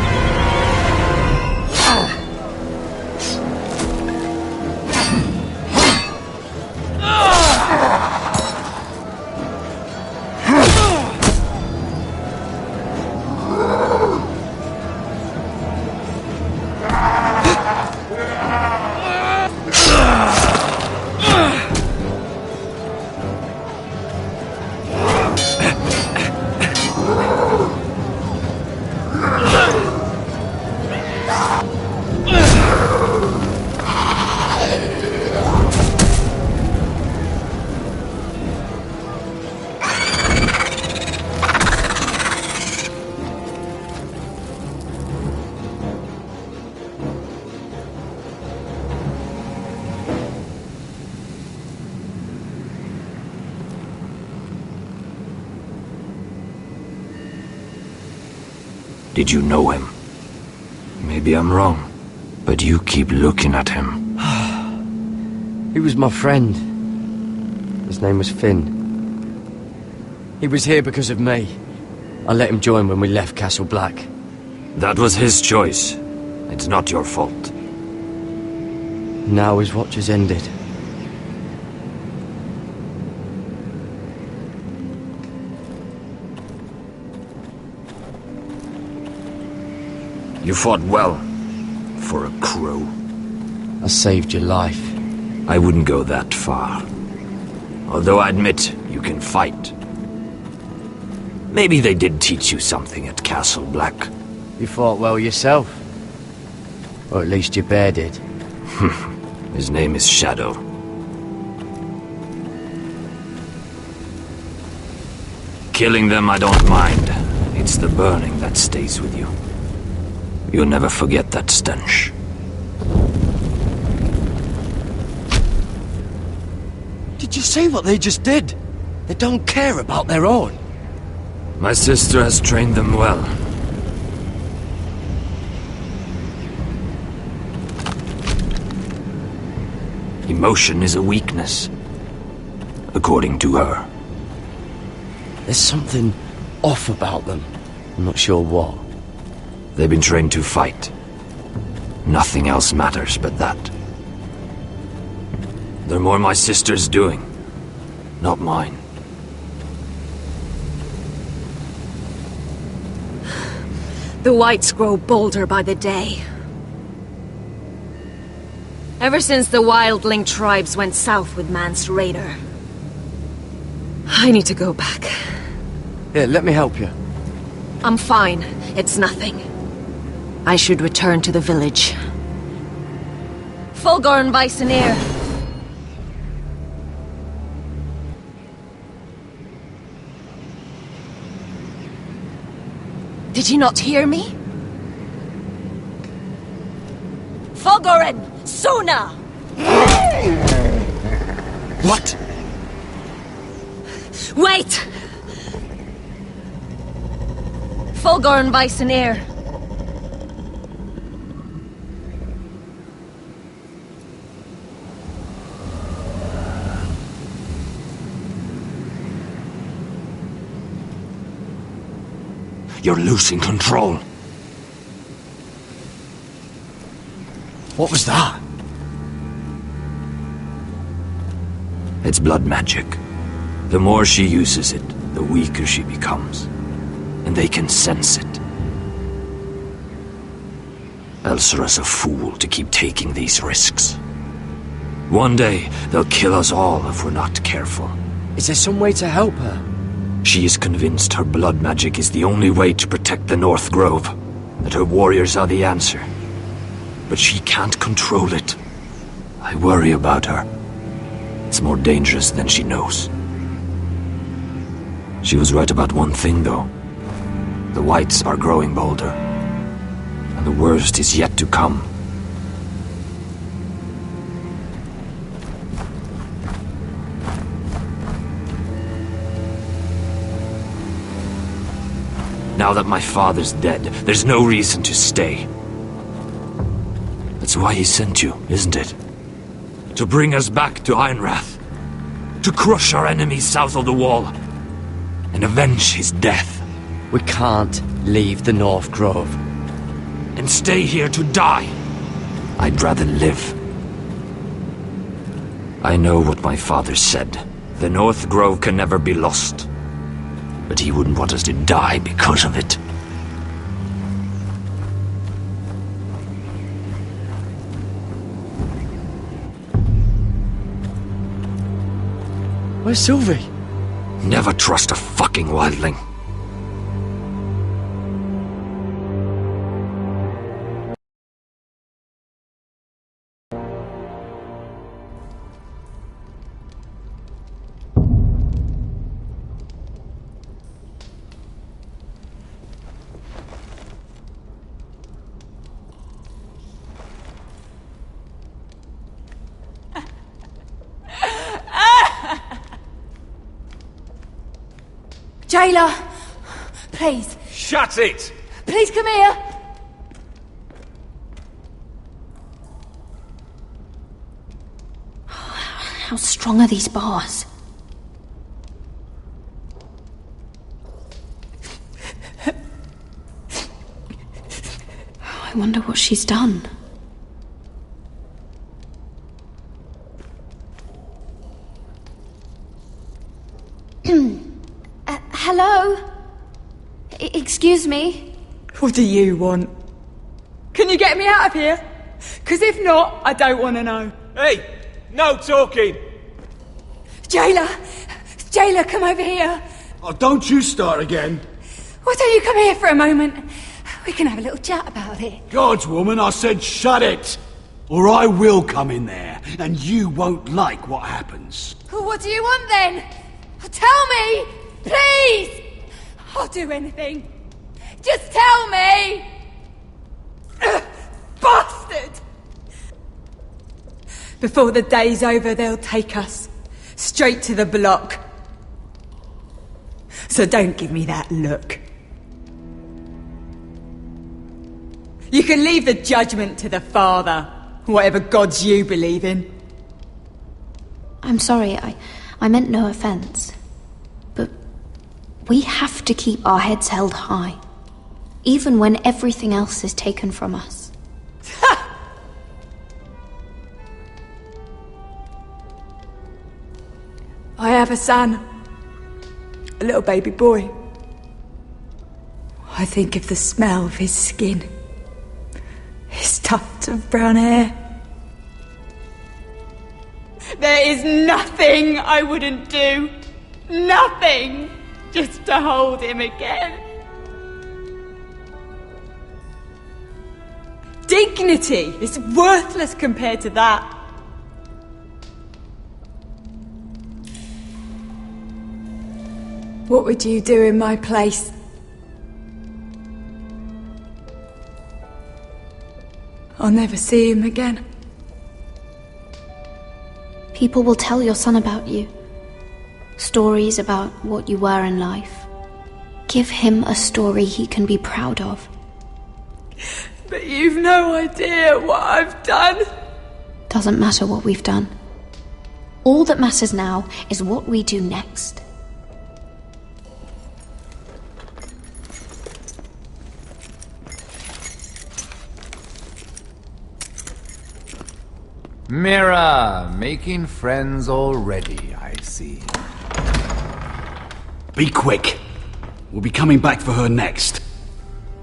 Did you know him? Maybe I'm wrong, but you keep looking at him. He was my friend. His name was Finn. He was here because of me. I let him join when we left Castle Black. That was his choice. It's not your fault. Now his watch has ended. You fought well, for a crow. I saved your life. I wouldn't go that far. Although I admit, you can fight. Maybe they did teach you something at Castle Black. You fought well yourself. Or at least your bear did. His name is Shadow. Killing them I don't mind. It's the burning that stays with you. You'll never forget that stench. Did you see what they just did? They don't care about their own. My sister has trained them well. Emotion is a weakness, according to her. There's something off about them. I'm not sure what. They've been trained to fight. Nothing else matters but that. They're more my sister's doing, not mine. The whites grow bolder by the day. Ever since the wildling tribes went south with Man's raider. I need to go back. Here, let me help you. I'm fine. It's nothing. I should return to the village. Fulgorn Bysonir. Did you not hear me? Fulgorn! Suna! What? Wait! Fulgorn Bysonir. You're losing control. What was that? It's blood magic. The more she uses it, the weaker she becomes. And they can sense it. Elsera's a fool to keep taking these risks. One day, they'll kill us all if we're not careful. Is there some way to help her? She is convinced her blood magic is the only way to protect the North Grove, that her warriors are the answer. But she can't control it. I worry about her. It's more dangerous than she knows. She was right about one thing, though. The whites are growing bolder. And the worst is yet to come. Now that my father's dead, there's no reason to stay. That's why he sent you, isn't it? To bring us back to Ironrath. To crush our enemies south of the wall. And avenge his death. We can't leave the North Grove. And stay here to die. I'd rather live. I know what my father said. The North Grove can never be lost. But he wouldn't want us to die because of it. Where's Sylvie? Never trust a fucking wildling. Jailer! Please. Shut it! Please come here! How strong are these bars? I wonder what she's done. Hello? Excuse me? What do you want? Can you get me out of here? Because if not, I don't want to know. Hey! No talking! Jailer! Jailer, come over here! Oh, don't you start again. Why don't you come here for a moment? We can have a little chat about it. Gods, woman, I said shut it! Or I will come in there, and you won't like what happens. What do you want then? Tell me! Please! I'll do anything. Just tell me! Bastard! Before the day's over, they'll take us straight to the block. So don't give me that look. You can leave the judgment to the Father, whatever gods you believe in. I'm sorry, I meant no offense. But we have to keep our heads held high, even when everything else is taken from us. I have a son. A little baby boy. I think of the smell of his skin. His tuft of brown hair. There is nothing I wouldn't do. Nothing! Just to hold him again. Dignity is worthless compared to that. What would you do in my place? I'll never see him again. People will tell your son about you. Stories about what you were in life. Give him a story he can be proud of. But you've no idea what I've done. Doesn't matter what we've done. All that matters now is what we do next. Mira, making friends already, I see. Be quick. We'll be coming back for her next.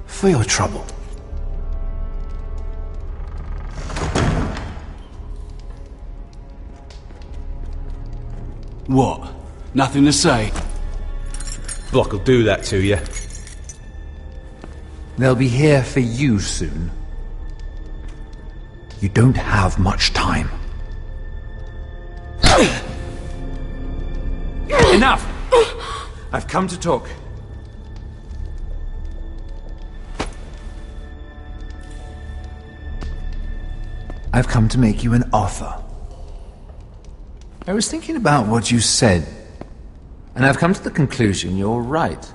For your trouble. What? Nothing to say? Block will do that to you. They'll be here for you soon. You don't have much time. Enough! I've come to talk. I've come to make you an offer. I was thinking about what you said, and I've come to the conclusion you're right.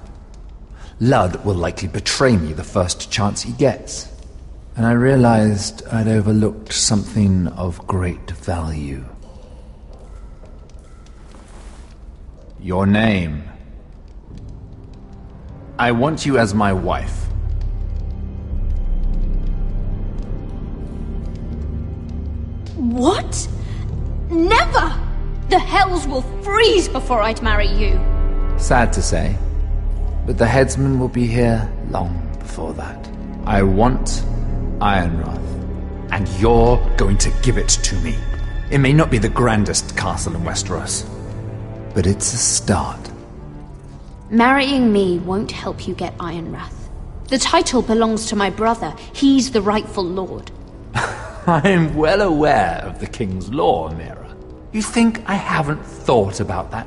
Ludd will likely betray me the first chance he gets. And I realized I'd overlooked something of great value. Your name. I want you as my wife. What? Never! The hells will freeze before I'd marry you. Sad to say, but the headsman will be here long before that. I want Ironrath, and you're going to give it to me. It may not be the grandest castle in Westeros, but it's a start. Marrying me won't help you get Ironrath. The title belongs to my brother. He's the rightful lord. I'm well aware of the king's law, Mira. You think I haven't thought about that?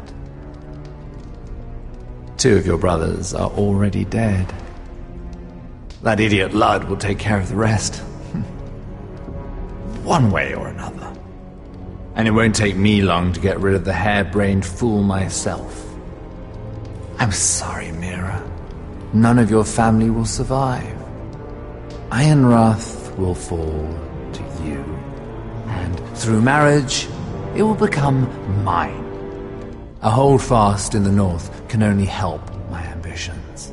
2 of your brothers are already dead. That idiot Lud will take care of the rest. One way or another. And it won't take me long to get rid of the harebrained fool myself. I'm sorry, Mira. None of your family will survive. Ironrath will fall to you. And through marriage, it will become mine. A holdfast in the north can only help my ambitions.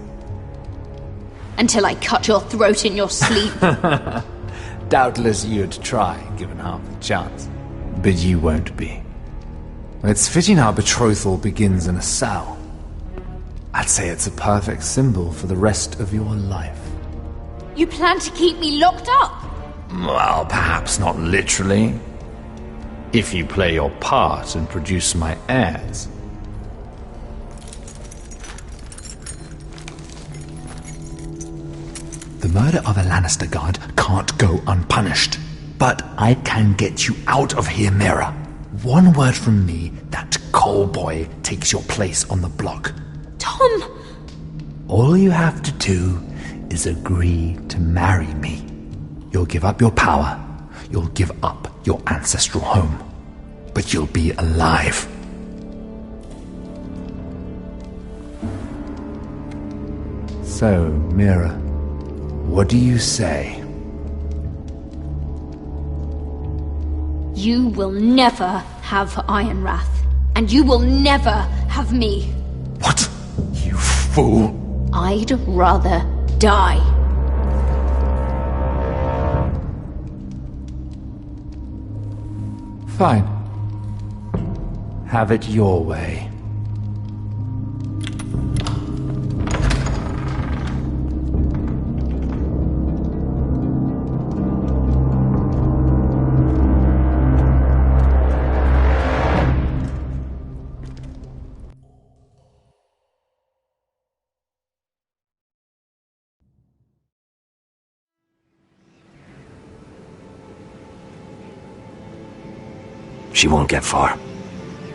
Until I cut your throat in your sleep. Doubtless you'd try, given half the chance. But you won't be. It's fitting our betrothal begins in a cell. I'd say it's a perfect symbol for the rest of your life. You plan to keep me locked up? Well, perhaps not literally. If you play your part and produce my heirs. The murder of a Lannister guard can't go unpunished. But I can get you out of here, Mira. One word from me, that coal boy takes your place on the block. Tom! All you have to do is agree to marry me. You'll give up your power. You'll give up your ancestral home. But you'll be alive. So, Mira, what do you say? You will never have Ironrath. And you will never have me. What? You fool! I'd rather die. Fine. Have it your way. She won't get far.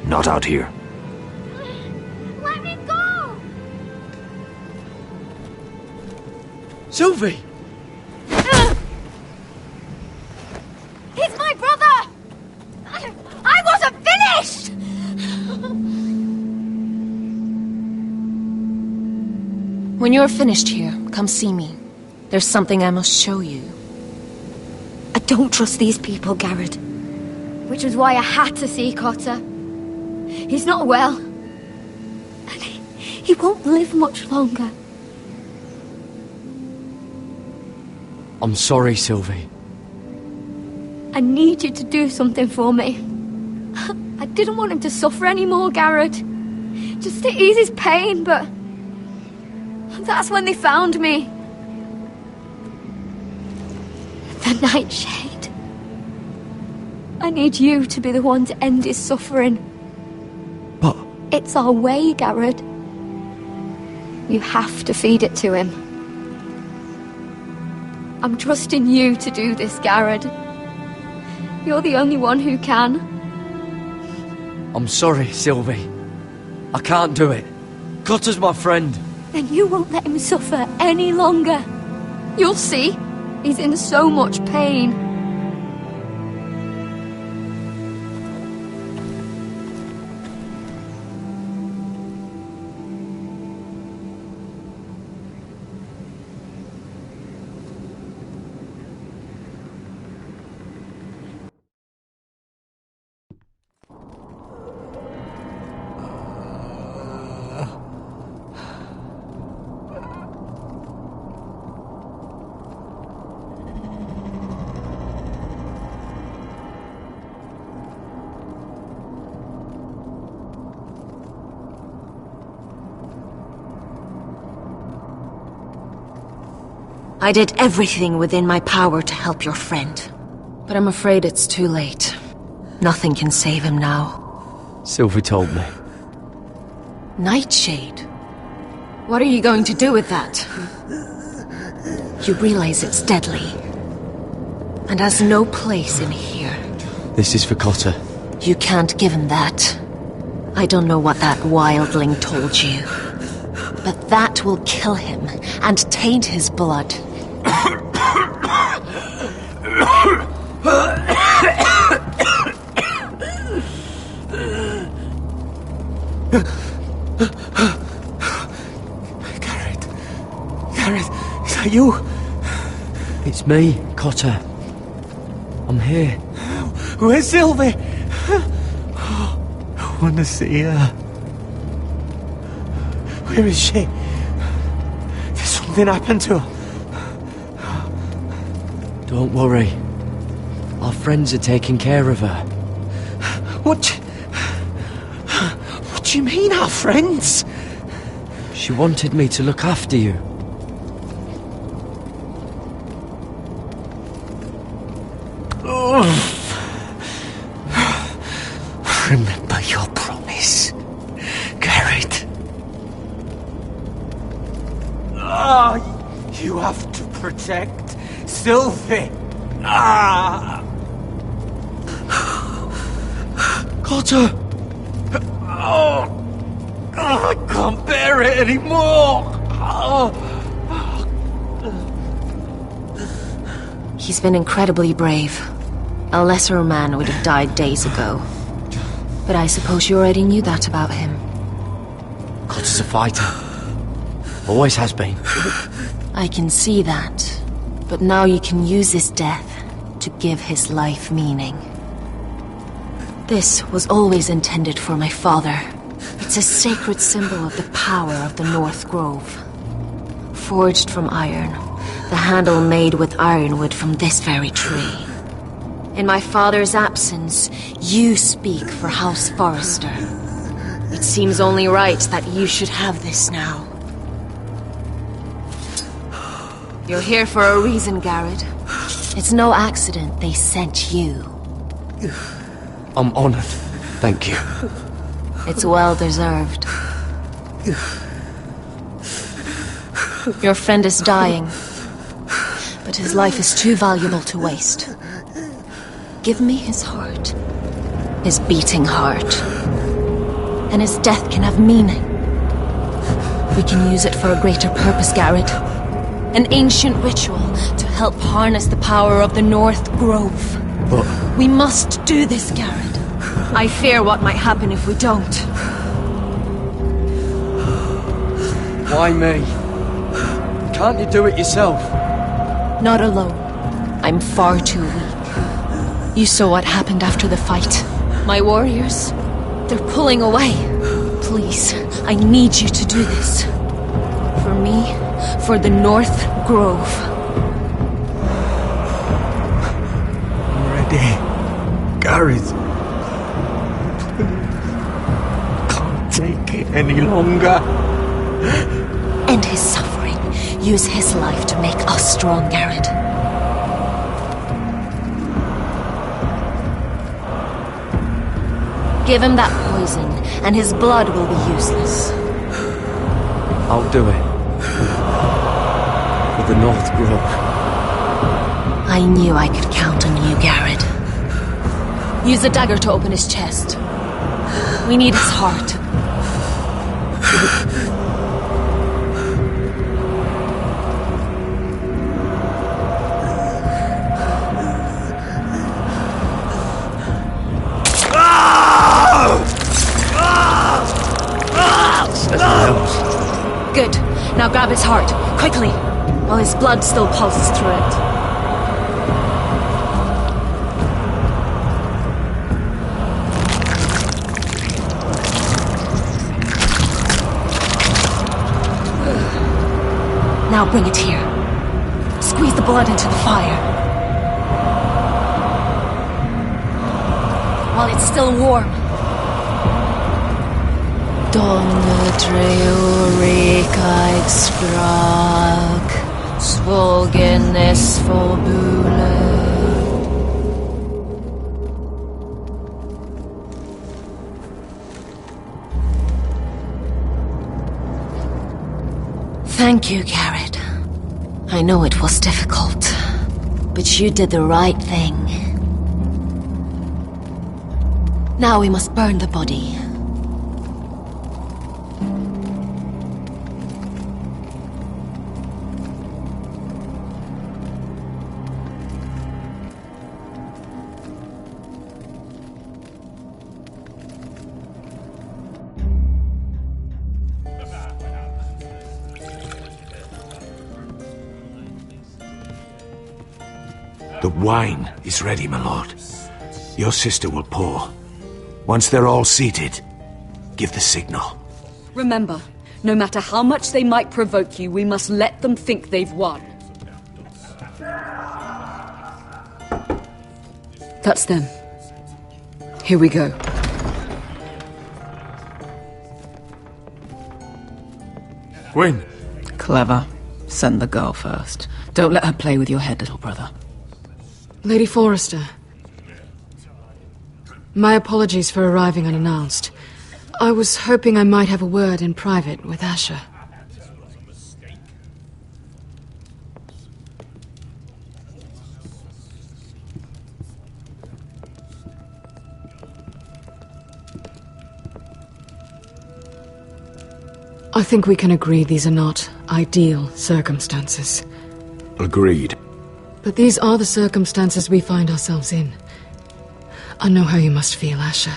Not out here. Let me go! Sylvie! He's my brother! I wasn't finished! When you're finished here, come see me. There's something I must show you. I don't trust these people, Garrett. Which was why I had to see Cotter. He's not well. And he won't live much longer. I'm sorry, Sylvie. I need you to do something for me. I didn't want him to suffer anymore, Garrett. Just to ease his pain, but... that's when they found me. The Nightshade. I need you to be the one to end his suffering. But... it's our way, Garrett. You have to feed it to him. I'm trusting you to do this, Garrett. You're the only one who can. I'm sorry, Sylvie. I can't do it. Cotter's my friend. Then you won't let him suffer any longer. You'll see. He's in so much pain. I did everything within my power to help your friend. But I'm afraid it's too late. Nothing can save him now. Sylvie told me. Nightshade? What are you going to do with that? You realize it's deadly. And has no place in here. This is for Cotter. You can't give him that. I don't know what that wildling told you. But that will kill him and taint his blood. Gareth, is that you? It's me, Cotter. I'm here. Where's Sylvie? I want to see her. Where is she? Did something happen to her? Don't worry. Our friends are taking care of her. What do you mean, our friends? She wanted me to look after you. Remember your promise, Garrett. You have to protect Sylvie. Cotter! I can't bear it anymore. He's been incredibly brave. A lesser man would have died days ago. But I suppose you already knew that about him. Cotter's a fighter. Always has been. I can see that. But now you can use his death to give his life meaning. This was always intended for my father. It's a sacred symbol of the power of the North Grove. Forged from iron, the handle made with ironwood from this very tree. In my father's absence, you speak for House Forrester. It seems only right that you should have this now. You're here for a reason, Garrett. It's no accident they sent you. I'm honored. Thank you. It's well deserved. Your friend is dying, but his life is too valuable to waste. Give me his heart. His beating heart. And his death can have meaning. We can use it for a greater purpose, Garrett. An ancient ritual to help harness the power of the North Grove. But... we must do this, Garrett. I fear what might happen if we don't. Why me? Can't you do it yourself? Not alone. I'm far too weak. You saw what happened after the fight. My warriors, they're pulling away. Please, I need you to do this. For me, for the North Grove. I'm ready. Gareth. Can't take it any longer. End his suffering. Use his life to make us strong, Garrett. Give him that poison, and his blood will be useless. I'll do it. For the North Grove. I knew I could count on you, Garrett. Use the dagger to open his chest. We need his heart. Good. Now grab his heart, quickly, while his blood still pulses through it. Now bring it here. Squeeze the blood into the fire. While it's still warm. Donna Dreorekaig Sprag Svogen es forbule. Thank you, Garrett. I know it was difficult, but you did the right thing. Now we must burn the body. The wine is ready, my lord. Your sister will pour. Once they're all seated, give the signal. Remember, no matter how much they might provoke you, we must let them think they've won. That's them. Here we go. Gwyn. Clever. Send the girl first. Don't let her play with your head, little brother. Lady Forrester. My apologies for arriving unannounced. I was hoping I might have a word in private with Asher. I think we can agree these are not ideal circumstances. Agreed. But these are the circumstances we find ourselves in. I know how you must feel, Asher.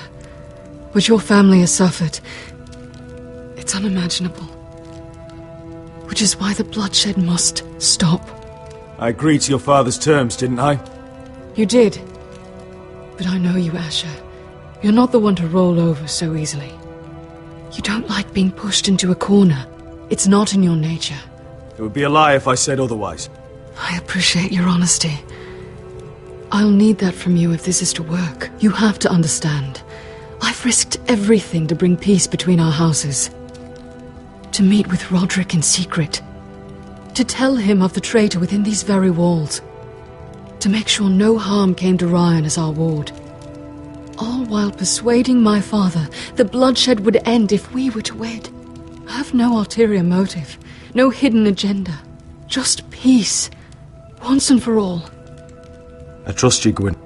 What your family has suffered, it's unimaginable. Which is why the bloodshed must stop. I agreed to your father's terms, didn't I? You did. But I know you, Asher. You're not the one to roll over so easily. You don't like being pushed into a corner. It's not in your nature. It would be a lie if I said otherwise. I appreciate your honesty. I'll need that from you if this is to work. You have to understand. I've risked everything to bring peace between our houses. To meet with Roderick in secret. To tell him of the traitor within these very walls. To make sure no harm came to Ryan as our ward. All while persuading my father the bloodshed would end if we were to wed. I have no ulterior motive, no hidden agenda. Just peace, once and for all. I trust you, Gwyn.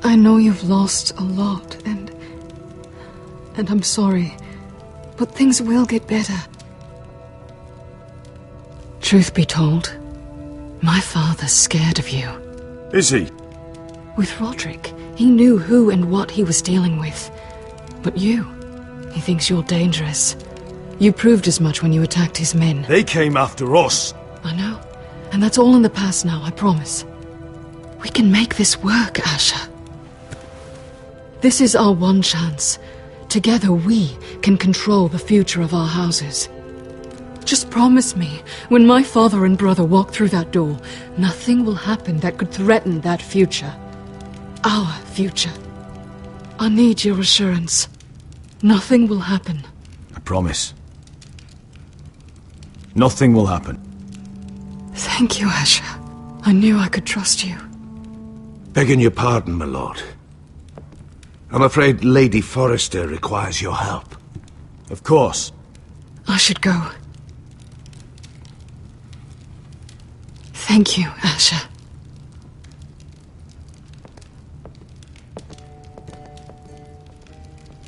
I know you've lost a lot, and I'm sorry, but things will get better. Truth be told, my father's scared of you. Is he? With Roderick, he knew who and what he was dealing with. But you, he thinks you're dangerous. You proved as much when you attacked his men. They came after us. I know, and that's all in the past now, I promise. We can make this work, Asher. This is our one chance. Together we can control the future of our houses. Just promise me, when my father and brother walk through that door, nothing will happen that could threaten that future. Our future. I need your assurance. Nothing will happen. I promise. Nothing will happen. Thank you, Asher. I knew I could trust you. Begging your pardon, my lord. I'm afraid Lady Forrester requires your help. Of course. I should go. Thank you, Asher.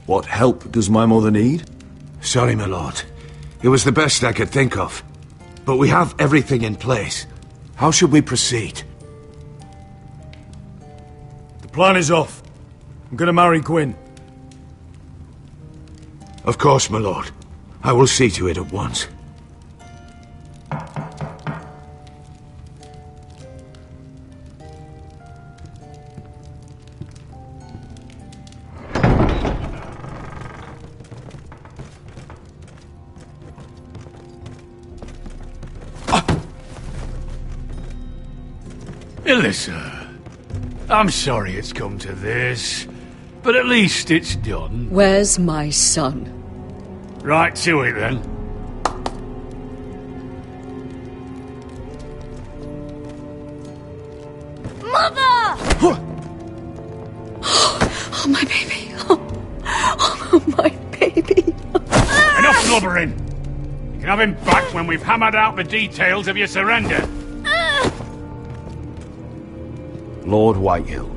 What help does my mother need? Sorry, my lord. It was the best I could think of. But we have everything in place. How should we proceed? The plan is off. I'm gonna marry Gwyn. Of course, my lord. I will see to it at once. Elissa, I'm sorry it's come to this, but at least it's done. Where's my son? Right to it, then. My baby. Enough blubbering! You can have him back when we've hammered out the details of your surrender. Lord Whitehill.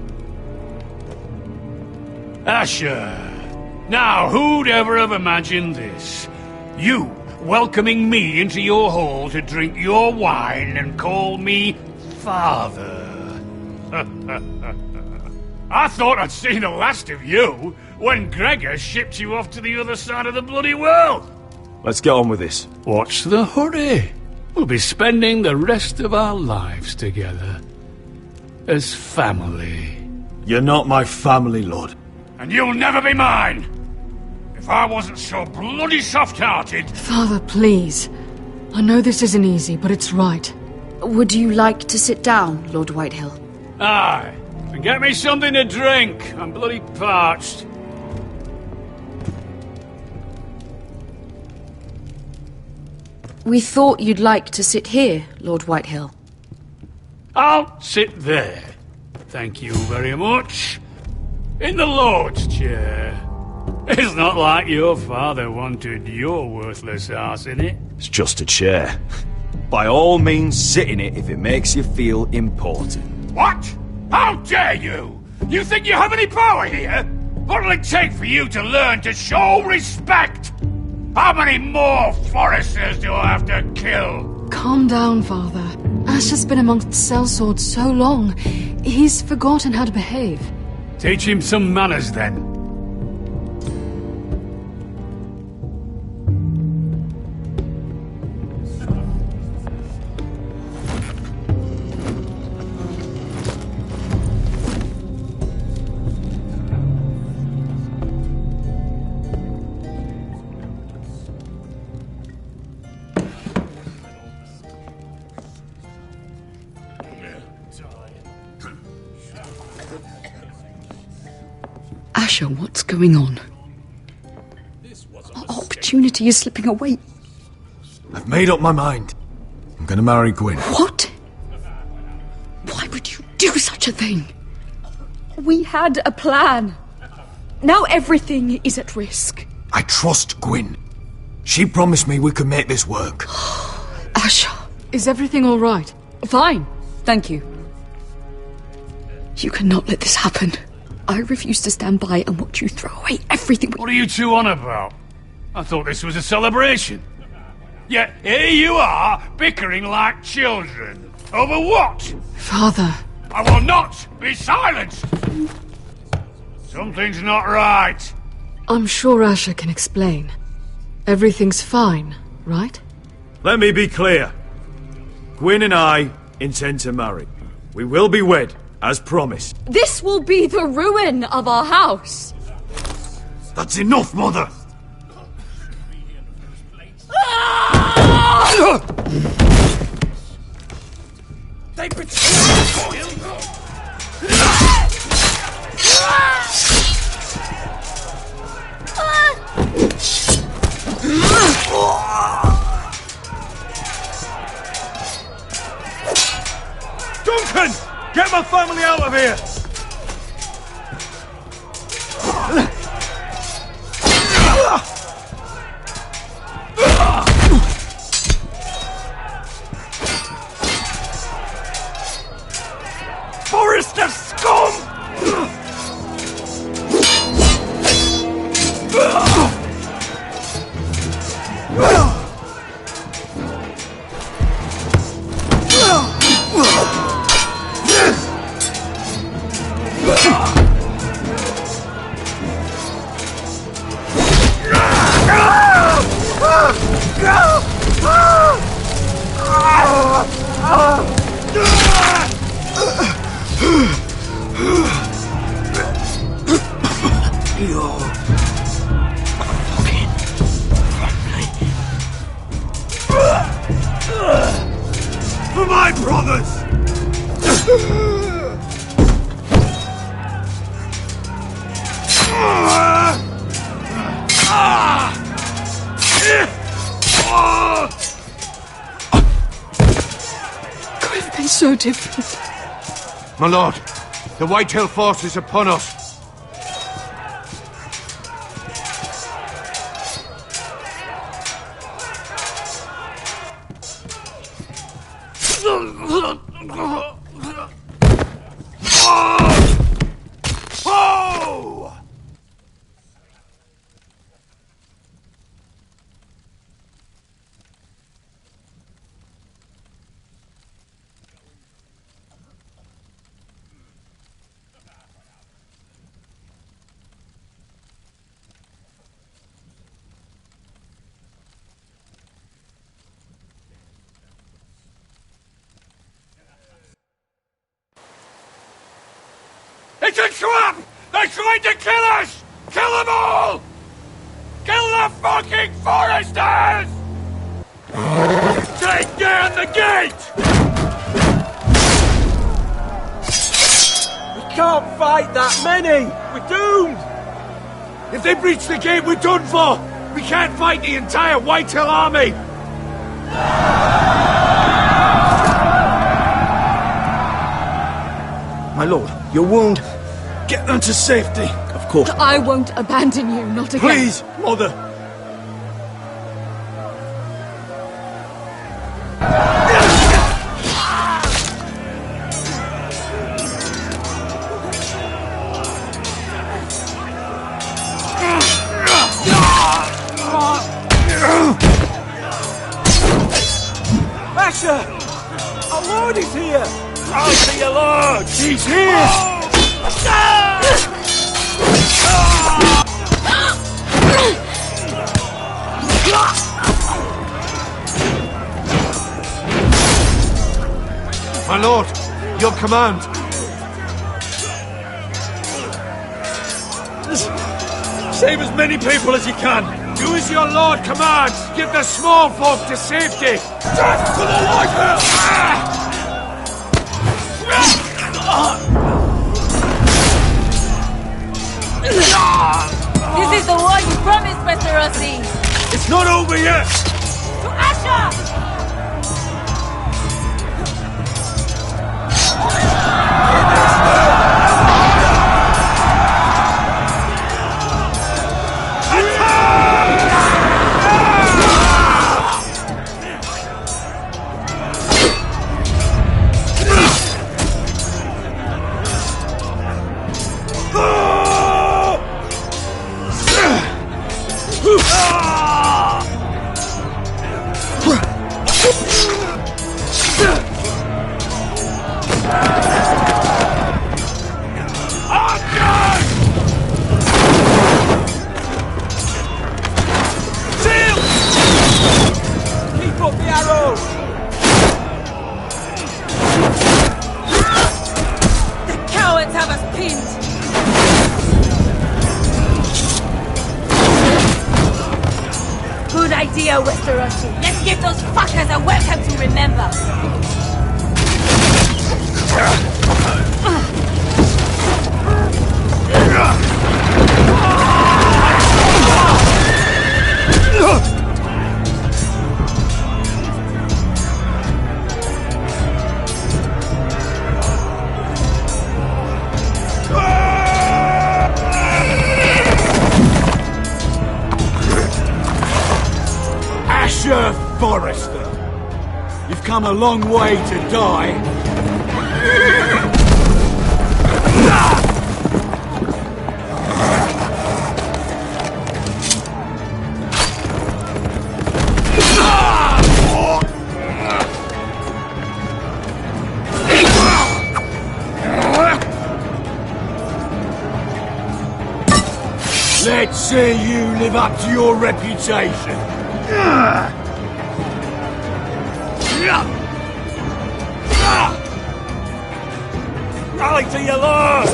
Asher. Now, who'd ever have imagined this? You welcoming me into your hall to drink your wine and call me father. I thought I'd seen the last of you when Gregor shipped you off to the other side of the bloody world. Let's get on with this. What's the hurry? We'll be spending the rest of our lives together. As family. You're not my family, Lord. And you'll never be mine! If I wasn't so bloody soft-hearted... Father, please. I know this isn't easy, but it's right. Would you like to sit down, Lord Whitehill? Aye. And get me something to drink. I'm bloody parched. We thought you'd like to sit here, Lord Whitehill. I'll sit there. Thank you very much. In the Lord's chair. It's not like your father wanted your worthless ass in it. It's just a chair. By all means, sit in it if it makes you feel important. What? How dare you? You think you have any power here? What'll it take for you to learn to show respect? How many more foresters do I have to kill? Calm down, Father. Ash has been amongst sellswords so long, he's forgotten how to behave. Teach him some manners, then. Asher, what's going on? Our opportunity is slipping away. I've made up my mind. I'm gonna marry Gwyn. What? Why would you do such a thing? We had a plan. Now everything is at risk. I trust Gwyn. She promised me we could make this work. Asher. Is everything all right? Fine. Thank you. You cannot let this happen. I refuse to stand by and watch you throw away everything. What are you two on about? I thought this was a celebration. Yet here you are, bickering like children. Over what? Father. I will not be silenced! Something's not right. I'm sure Asher can explain. Everything's fine, right? Let me be clear. Gwyn and I intend to marry. We will be wed, as promised. This will be the ruin of our house. That's enough, Mother! They betrayed me! Duncan! Get my family out of here! Forrester scum! For my brothers! Could have been so different. My lord, the Whitehill force is upon us. It's a trap! They're trying to kill us! Kill them all! Kill the fucking foresters! Take down the gate! We can't fight that many! We're doomed! If they breach the gate, we're done for! We can't fight the entire Whitehill army! My lord, your wound. Get them to safety. Of course. I won't abandon you, not again. Please, Mother. Asher! Our lord is here! I'll see your lord! He's here! My lord, your command. Save as many people as you can. Do as your lord commands. Get the small folk to safety. Just for the Whitehill! This is the war you promised, Mr. Rossi. It's not over yet. To Asher! Let's give those fuckers a welcome to remember. Forrester, you've come a long way to die. Let's see you live up to your reputation. Rally to your lord!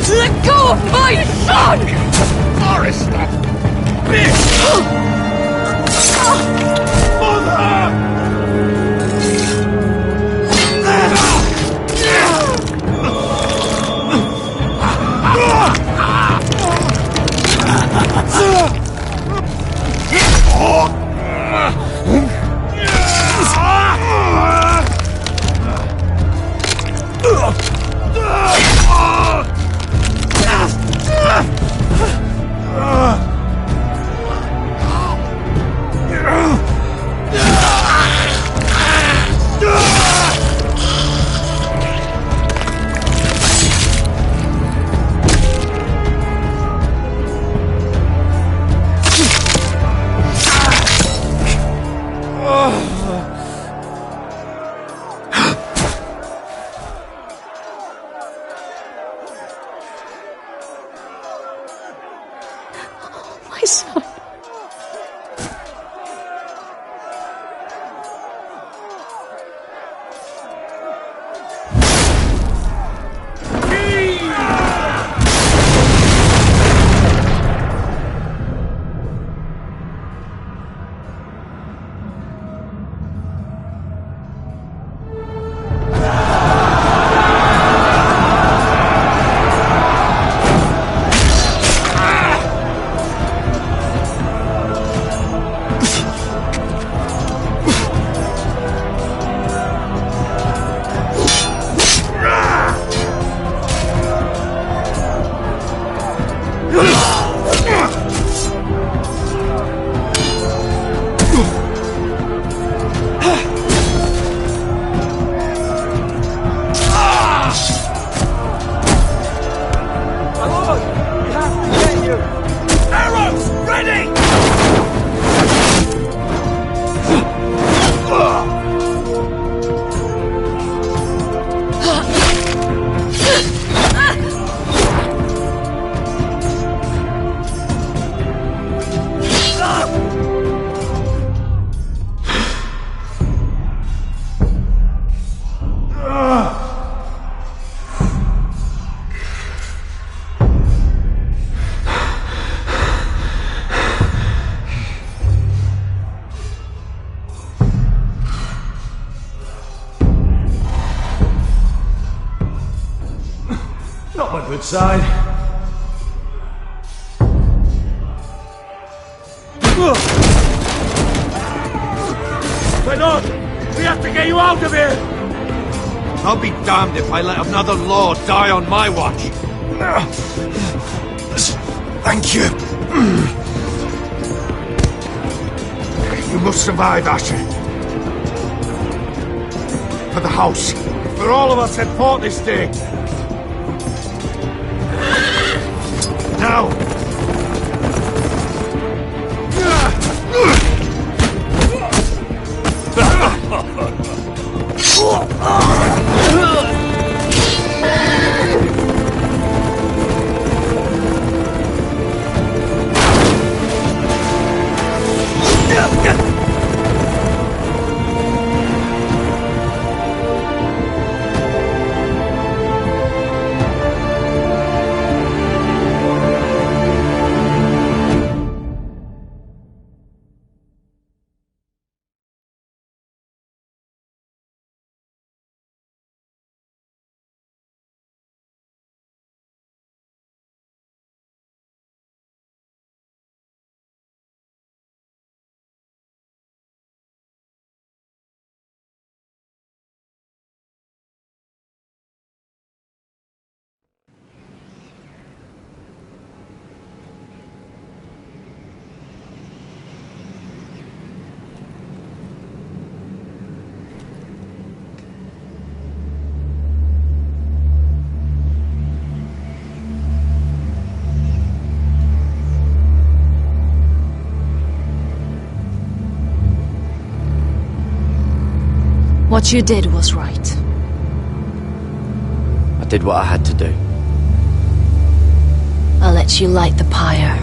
Let go of my son! Forrester! Bitch! Mother! son. Good side. We're not! We have to get you out of here! I'll be damned if I let another lord die on my watch. Thank you. You must survive, Asher. For the house. For all of us at port this day. Now! What you did was right. I did what I had to do. I'll let you light the pyre.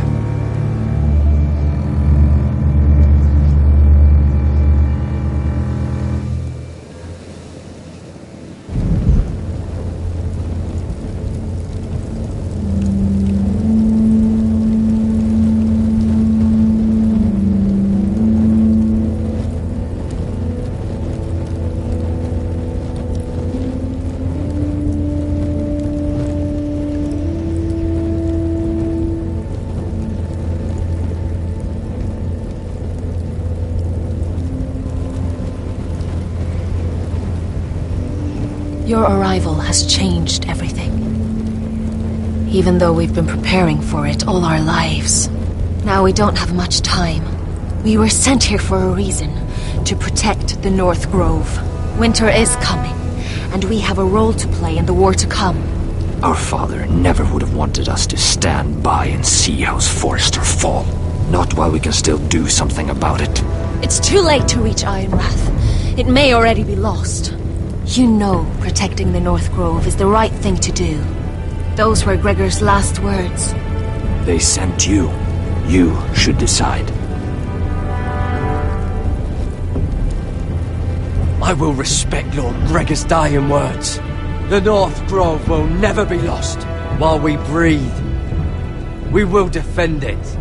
Your arrival has changed everything. Even though we've been preparing for it all our lives. Now we don't have much time. We were sent here for a reason. To protect the North Grove. Winter is coming, and we have a role to play in the war to come. Our father never would have wanted us to stand by and see House Forrester fall. Not while we can still do something about it. It's too late to reach Ironwrath. It may already be lost. You know protecting the North Grove is the right thing to do. Those were Gregor's last words. They sent you. You should decide. I will respect Lord Gregor's dying words. The North Grove will never be lost while we breathe. We will defend it.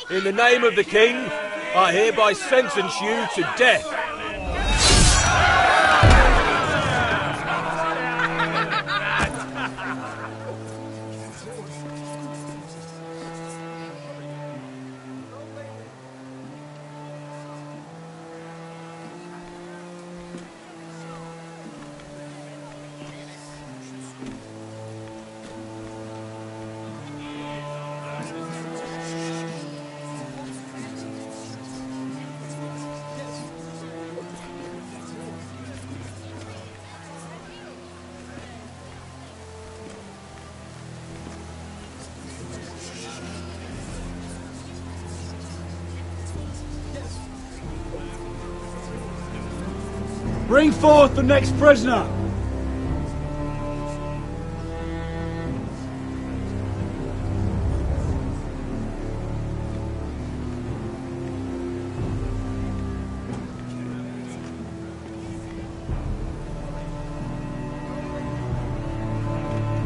In the name of the King, I hereby sentence you to death. Bring forth the next prisoner!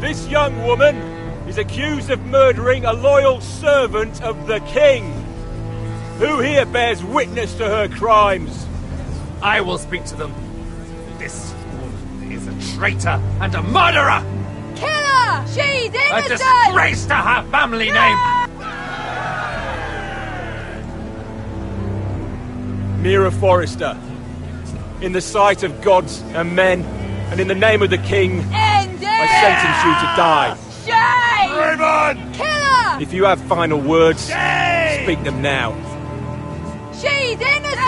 This young woman is accused of murdering a loyal servant of the King. Who here bears witness to her crimes? I will speak to them. This woman is a traitor and a murderer! Kill her! She's A innocent! disgrace to her family name! Mira Forrester, in the sight of gods and men, and in the name of the King, End it! I sentence you to die. Shame! Raymond! Kill her! If you have final words, speak them now. She's innocent!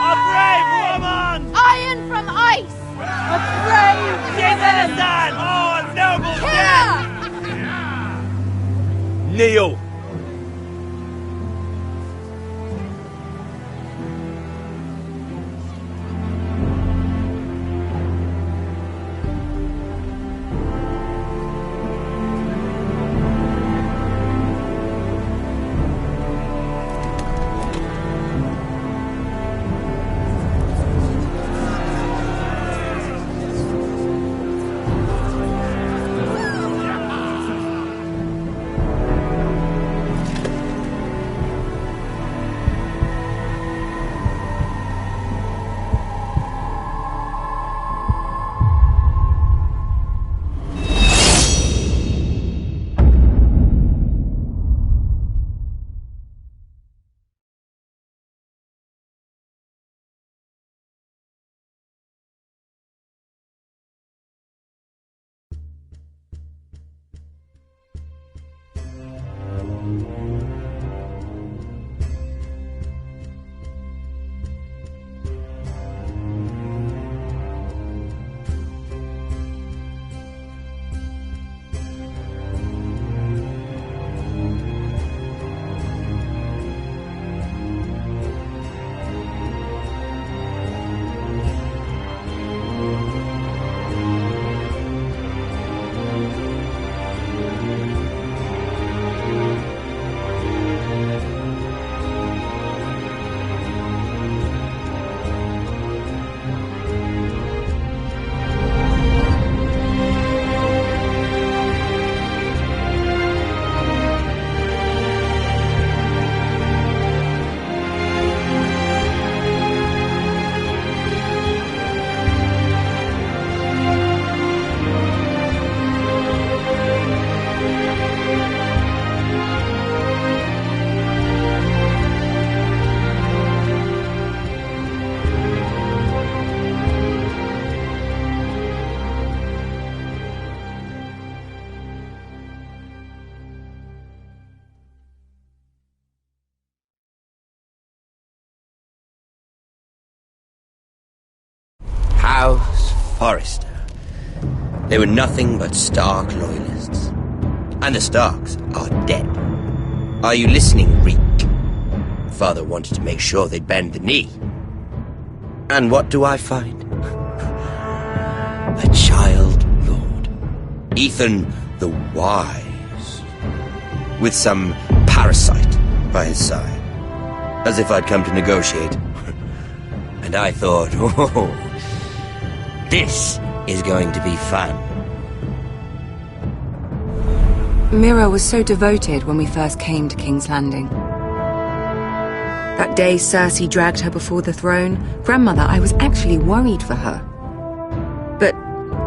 A brave woman! Iron from ice! A brave She's innocent! Oh, a noble death! Kneel. House Forrester. They were nothing but Stark loyalists. And the Starks are dead. Are you listening, Reek? Father wanted to make sure they'd bend the knee. And what do I find? A child lord. Ethan the Wise. With some parasite by his side. As if I'd come to negotiate. And I thought, oh, this is going to be fun. Mira was so devoted when we first came to King's Landing. That day Cersei dragged her before the throne, Grandmother, I was actually worried for her. But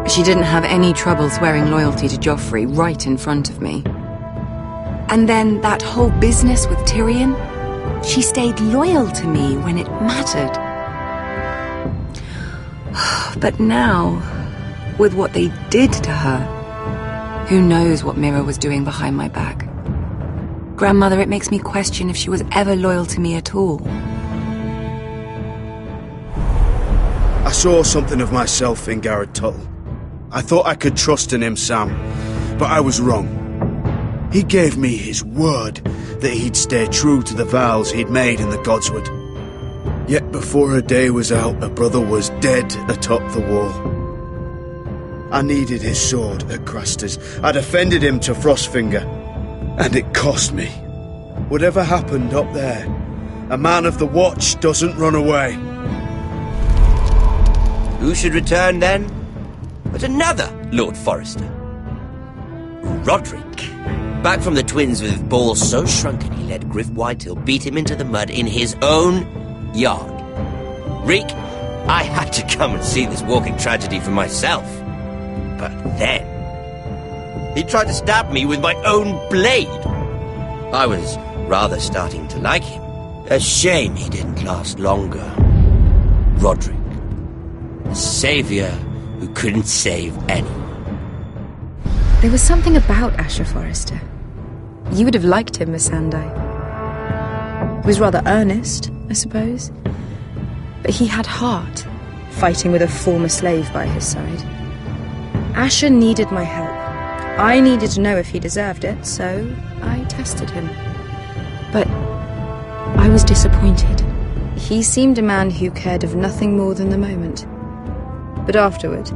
she didn't have any trouble swearing loyalty to Joffrey right in front of me. And then that whole business with Tyrion, she stayed loyal to me when it mattered. But now, with what they did to her, who knows what Mira was doing behind my back? Grandmother, it makes me question if she was ever loyal to me at all. I saw something of myself in Garrett Tuttle. I thought I could trust in him, Sam, but I was wrong. He gave me his word that he'd stay true to the vows he'd made in the Godswood. Yet before a day was out, a brother was dead atop the wall. I needed his sword at Craster's. I defended him to Frostfinger. And it cost me. Whatever happened up there, a man of the Watch doesn't run away. Who should return then? But another Lord Forrester. Roderick. Back from the Twins with balls so shrunken he let Griff Whitehill beat him into the mud in his own yard. Reek, I had to come and see this walking tragedy for myself. But then, he tried to stab me with my own blade. I was rather starting to like him. A shame he didn't last longer. Roderick, the savior who couldn't save anyone. There was something about Asher Forrester. You would have liked him, Miss Sandai. He was rather earnest, I suppose. But he had heart, fighting with a former slave by his side. Asher needed my help. I needed to know if he deserved it, so I tested him. But I was disappointed. He seemed a man who cared of nothing more than the moment. But afterward,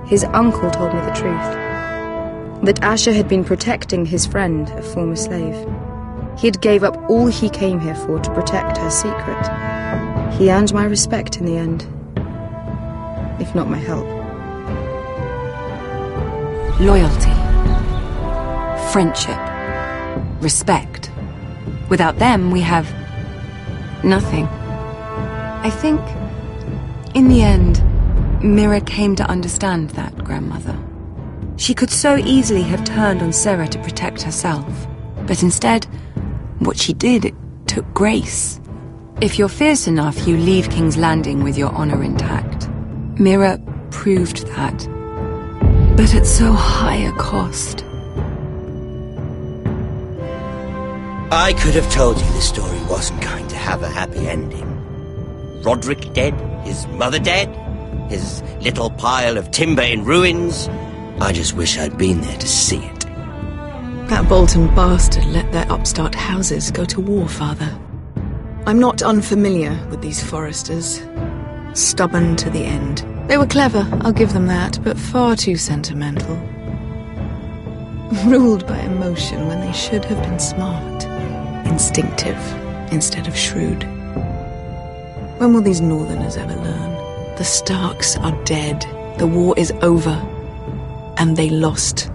his uncle told me the truth. That Asher had been protecting his friend, a former slave. He had gave up all he came here for to protect her secret. He earned my respect in the end, if not my help. Loyalty. Friendship. Respect. Without them, we have nothing. I think, in the end, Mira came to understand that, Grandmother. She could so easily have turned on Sarah to protect herself. But instead, what she did, it took grace. If you're fierce enough, you leave King's Landing with your honor intact. Mira proved that. But at so high a cost. I could have told you this story wasn't going to have a happy ending. Roderick dead, his mother dead, his little pile of timber in ruins. I just wish I'd been there to see it. That Bolton bastard let their upstart houses go to war, Father. I'm not unfamiliar with these Forresters. Stubborn to the end. They were clever, I'll give them that, but far too sentimental. Ruled by emotion when they should have been smart. Instinctive instead of shrewd. When will these Northerners ever learn? The Starks are dead. The war is over. And they lost.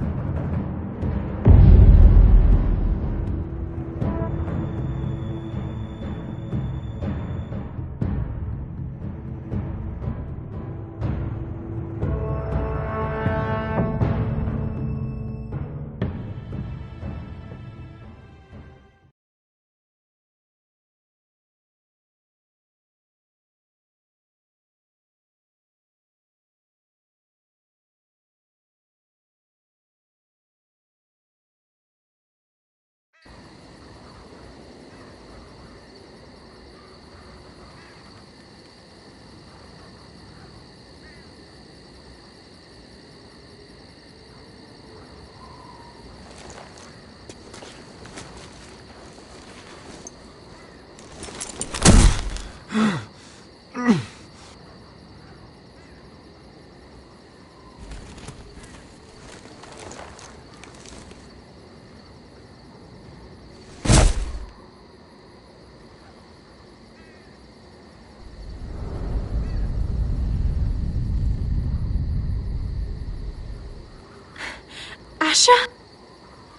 Asher?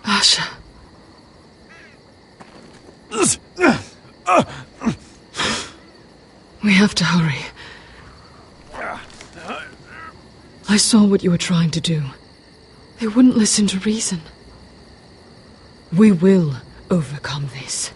Asher. We have to hurry. I saw what you were trying to do. They wouldn't listen to reason. We will overcome this.